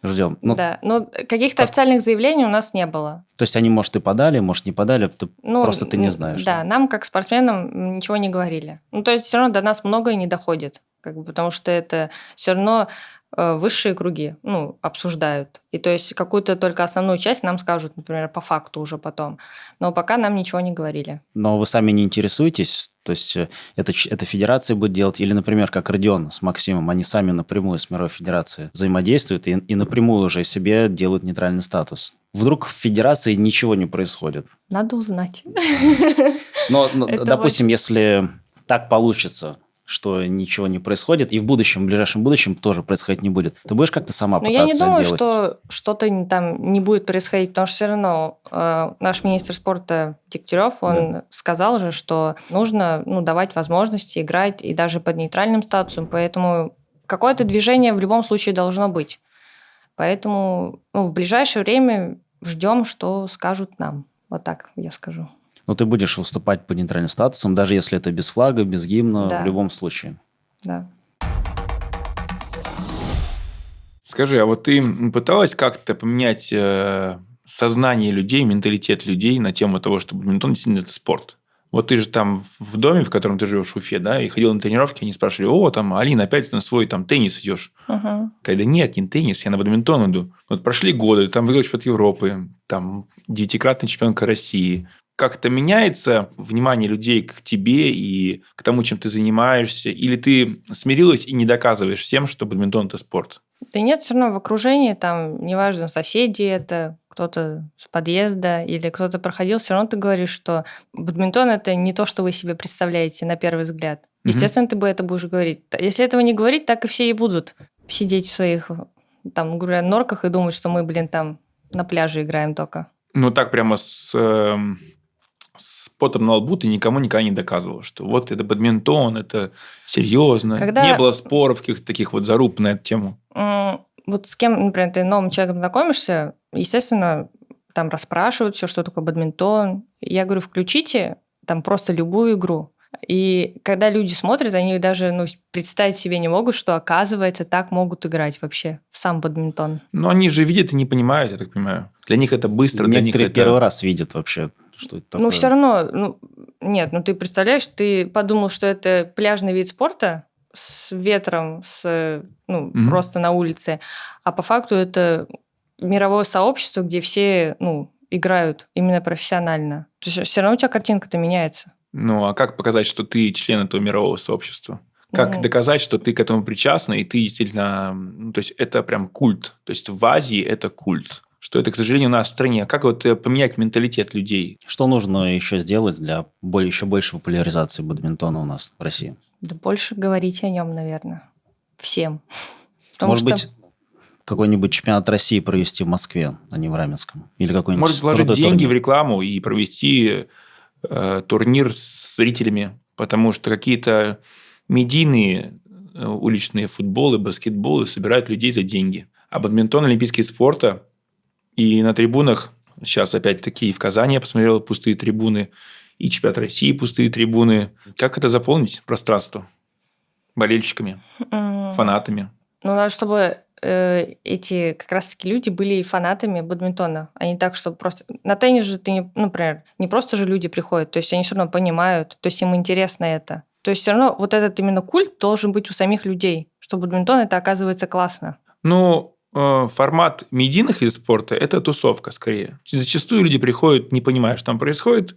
Ждем. Да. Каких-то официальных заявлений у нас не было. То есть они, может, и подали, может, не подали, просто ты не знаешь. Да, нам, как спортсменам, ничего не говорили. То есть все равно до нас многое не доходит, потому что это все равно высшие круги обсуждают. И то есть какую-то только основную часть нам скажут, например, по факту уже потом. Но пока нам ничего не говорили. Но вы сами не интересуетесь? То есть это федерация будет делать? Или, например, как Родион с Максимом, они сами напрямую с мировой федерацией взаимодействуют и напрямую уже себе делают нейтральный статус? Вдруг в федерации ничего не происходит? Надо узнать. Но допустим, если так получится, что ничего не происходит, и в ближайшем будущем тоже происходить не будет. Ты будешь как-то сама пытаться делать? Я не думаю, делать? что что-то там не будет происходить, потому что все равно наш министр спорта Дегтярев, он сказал же, что нужно давать возможности играть и даже под нейтральным статусом, поэтому какое-то движение в любом случае должно быть. Поэтому в ближайшее время ждем, что скажут нам. Вот так я скажу. Но ты будешь выступать под нейтральным статусом, даже если это без флага, без гимна, Да. в любом случае. Да. Скажи, а вот ты пыталась как-то поменять сознание людей, менталитет людей на тему того, что бадминтон действительно это спорт? Вот ты же там в доме, в котором ты живешь, в Уфе, да, и ходил на тренировки, они спрашивали: там, Алина, опять на свой там теннис идешь? Угу. Когда нет, не теннис, я на бадминтон иду. Вот прошли годы, там выиграл чемпионат Европы, там 9-кратная чемпионка России. Как-то меняется внимание людей к тебе и к тому, чем ты занимаешься? Или ты смирилась и не доказываешь всем, что бадминтон – это спорт? Да нет, все равно в окружении, там, неважно, соседи это, кто-то с подъезда или кто-то проходил, все равно ты говоришь, что бадминтон – это не то, что вы себе представляете на первый взгляд. Естественно, ты это будешь говорить. Если этого не говорить, так и все и будут сидеть в своих, там, говоря, норках и думать, что мы, там на пляже играем только. Так прямо с потом на лбу ты никому никогда не доказывал, что вот это бадминтон, это серьезно. Не было споров каких-то таких вот заруб на эту тему. Вот с кем, например, ты новым человеком знакомишься, естественно, там расспрашивают все, что такое бадминтон. Я говорю, включите там просто любую игру. И когда люди смотрят, они даже представить себе не могут, что, оказывается, так могут играть вообще в сам бадминтон. Но они же видят и не понимают, я так понимаю. Для них это быстро, для них Некоторые это... первый раз видят вообще, что это такое. Все равно, нет, ты представляешь, ты подумал, что это пляжный вид спорта с ветром, просто на улице, а по факту это мировое сообщество, где все, играют именно профессионально. То есть все равно у тебя картинка-то меняется. А как показать, что ты член этого мирового сообщества? Как доказать, что ты к этому причастна, и ты действительно... то есть, это прям культ. То есть, в Азии это культ. Что это, к сожалению, у нас в стране. Как поменять менталитет людей? Что нужно еще сделать для еще большей популяризации бадминтона у нас в России? Да больше говорить о нем, наверное. Всем. Может быть, какой-нибудь чемпионат России провести в Москве, а не в Раменском? Или какой-нибудь Может вложить крутой деньги турнир? в рекламу и провести турнир с зрителями. Потому что какие-то медийные уличные футболы, баскетболы собирают людей за деньги. А бадминтон – олимпийский вид спорта. И на трибунах, сейчас опять-таки в Казани я посмотрел пустые трибуны, и чемпионат России пустые трибуны. Как это заполнить пространство? Болельщиками, фанатами. Надо, чтобы эти как раз-таки люди были и фанатами бадминтона, а не так, что просто... На теннис же ты, например, не просто же люди приходят, то есть они все равно понимают, то есть им интересно это. То есть все равно вот этот именно культ должен быть у самих людей, что бадминтон это оказывается классно. Формат медийных видов спорта – это тусовка скорее. Зачастую люди приходят, не понимая, что там происходит,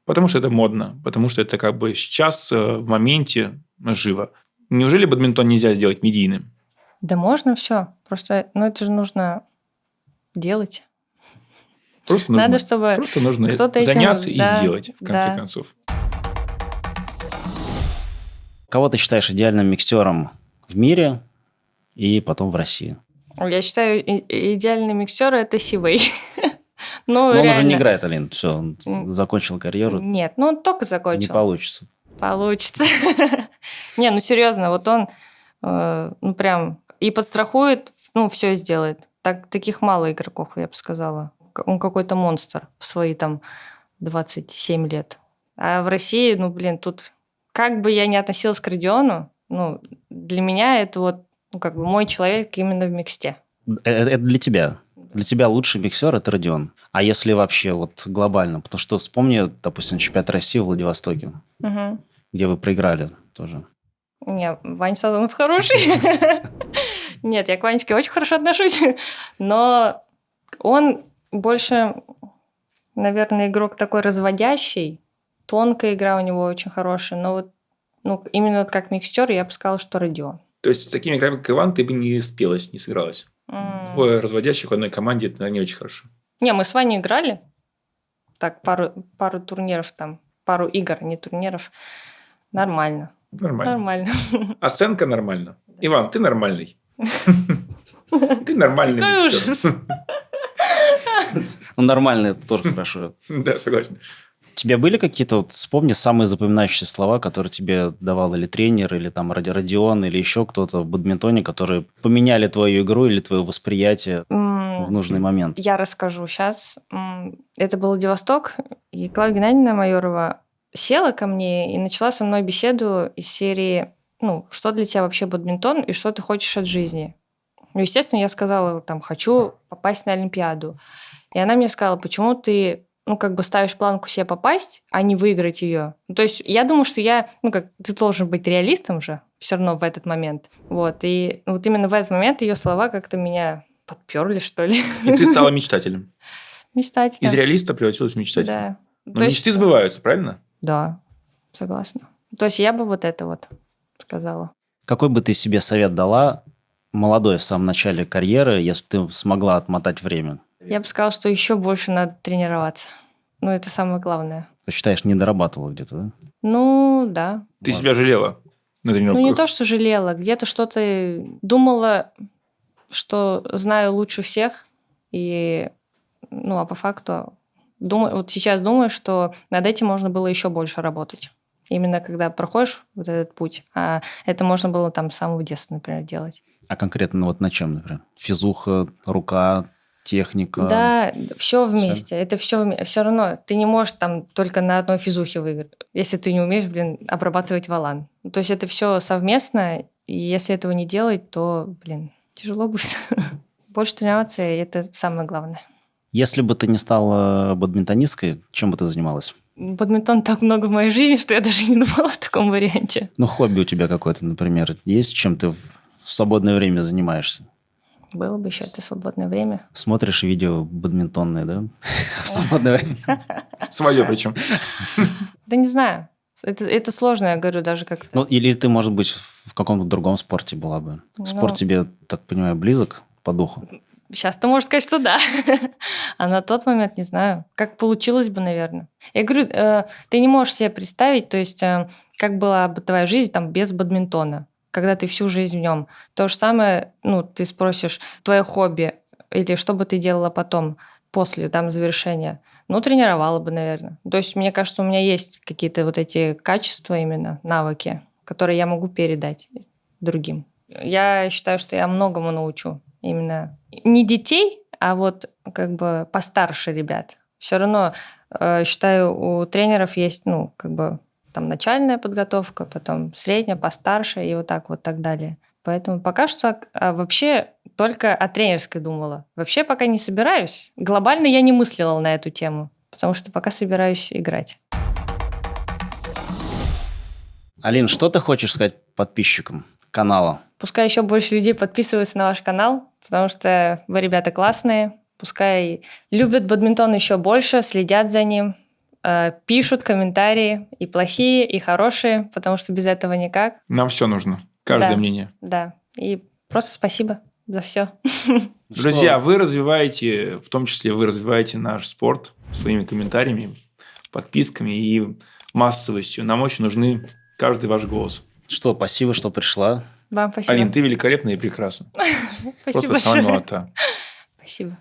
потому что это модно, потому что это как бы сейчас, в моменте, живо. Неужели бадминтон нельзя сделать медийным? Да можно все. Просто, это же нужно делать. Просто нужно кто-то этим, заняться и сделать, в конце да. концов. Кого ты считаешь идеальным миксером в мире и потом в России? Я считаю, идеальный миксер – это Сивэй. Но он уже реально. не играет, Алин. Все, он закончил карьеру. Нет, он только закончил. Не получится. Получится. Не, серьезно, вот он прям и подстрахует, все сделает. Таких мало игроков, я бы сказала. Он какой-то монстр в свои 27 лет. А в России, тут как бы я ни относилась к Родиону, для меня это мой человек именно в миксте. Это для тебя. Для тебя лучший миксер – это Родион. А если вообще глобально? Потому что вспомни, допустим, чемпионат России в Владивостоке, где вы проиграли тоже. Не, Ваня Сазонов хороший. Нет, я к Ванечке очень хорошо отношусь. Но он больше, наверное, игрок такой разводящий. Тонкая игра у него очень хорошая. Но именно как микстер я бы сказала, что Родион. То есть с такими игроками, как Иван, ты бы не спелась, не сыгралась? Двое разводящих в одной команде – это не очень хорошо. Не, мы с Ваней играли. Так, пару турниров пару игр, не турниров. Нормально. Нормально. Оценка нормально. Иван, ты нормальный. Ты нормальный миксер. Нормально, это тоже хорошо. Да, согласен. У тебя были какие-то, вспомни, самые запоминающиеся слова, которые тебе давал или тренер, или Родион, или еще кто-то в бадминтоне, которые поменяли твою игру или твое восприятие в нужный момент? Я расскажу сейчас. Это был Владивосток, и Клавдия Геннадьевна Майорова села ко мне и начала со мной беседу из серии что для тебя вообще бадминтон и что ты хочешь от жизни. Естественно, я сказала, хочу попасть на Олимпиаду. И она мне сказала, почему ты ставишь планку себе попасть, а не выиграть ее. То есть я думаю, что ты должен быть реалистом же все равно в этот момент. И именно в этот момент ее слова как-то меня подперли, что ли. И ты стала мечтателем. Мечтателем. Из реалиста превратилась в мечтателя. Да. Но мечты сбываются, правильно? Да, согласна. То есть я бы это сказала. Какой бы ты себе совет дала молодой в самом начале карьеры, если бы ты смогла отмотать время? Я бы сказала, что еще больше надо тренироваться. Это самое главное. Ты считаешь, не дорабатывала где-то, да? Да. Ты себя жалела на тренировках? Не то, что жалела. Где-то что-то думала, что знаю лучше всех. И, а по факту сейчас думаю, что над этим можно было еще больше работать. Именно когда проходишь этот путь. А это можно было с самого детства, например, делать. А конкретно на чем, например? Физуха, рука, техника. Да, все вместе. Это все равно. Ты не можешь там только на одной физухе выиграть, если ты не умеешь, обрабатывать валан. То есть это все совместно, и если этого не делать, то, тяжело будет. Больше тренироваться, и это самое главное. Если бы ты не стала бадминтонисткой, чем бы ты занималась? Бадминтон так много в моей жизни, что я даже не думала о таком варианте. Ну, хобби у тебя какое-то, например, есть, чем ты в свободное время занимаешься? Было бы еще это свободное время. Смотришь видео бадминтонные, да? В свободное время. Свое причем. Да не знаю. Это сложно, я говорю, даже как-то. Ну, или ты, может быть, в каком-то другом спорте была бы. Спорт тебе, так понимаю, близок по духу? Сейчас ты можешь сказать, что да. А на тот момент не знаю. Как получилось бы, наверное. Я говорю, ты не можешь себе представить, то есть, как была бы твоя жизнь там без бадминтона, когда ты всю жизнь в нем. То же самое, ты спросишь, твое хобби, или что бы ты делала потом, после там завершения. Тренировала бы, наверное. То есть, мне кажется, у меня есть какие-то вот эти качества именно, навыки, которые я могу передать другим. Я считаю, что я многому научу. Именно не детей, а вот как бы постарше ребят. Все равно, считаю, у тренеров есть, там начальная подготовка, потом средняя, постарше и вот так далее. Поэтому пока что вообще только о тренерской думала. Вообще пока не собираюсь. Глобально я не мыслила на эту тему, потому что пока собираюсь играть. Алин, что ты хочешь сказать подписчикам канала? Пускай еще больше людей подписываются на ваш канал, потому что вы, ребята, классные. Пускай любят бадминтон еще больше, следят за ним, пишут комментарии, и плохие, и хорошие, потому что без этого никак. Нам все нужно. Каждое Да, мнение. Да. И просто спасибо за все. Друзья, вы развиваете, в том числе вы развиваете наш спорт своими комментариями, подписками и массовостью. Нам очень нужны каждый ваш голос. Что, спасибо, что пришла. Вам спасибо. Алин, ты великолепна и прекрасна. Спасибо Просто самая большое. молодая. Спасибо.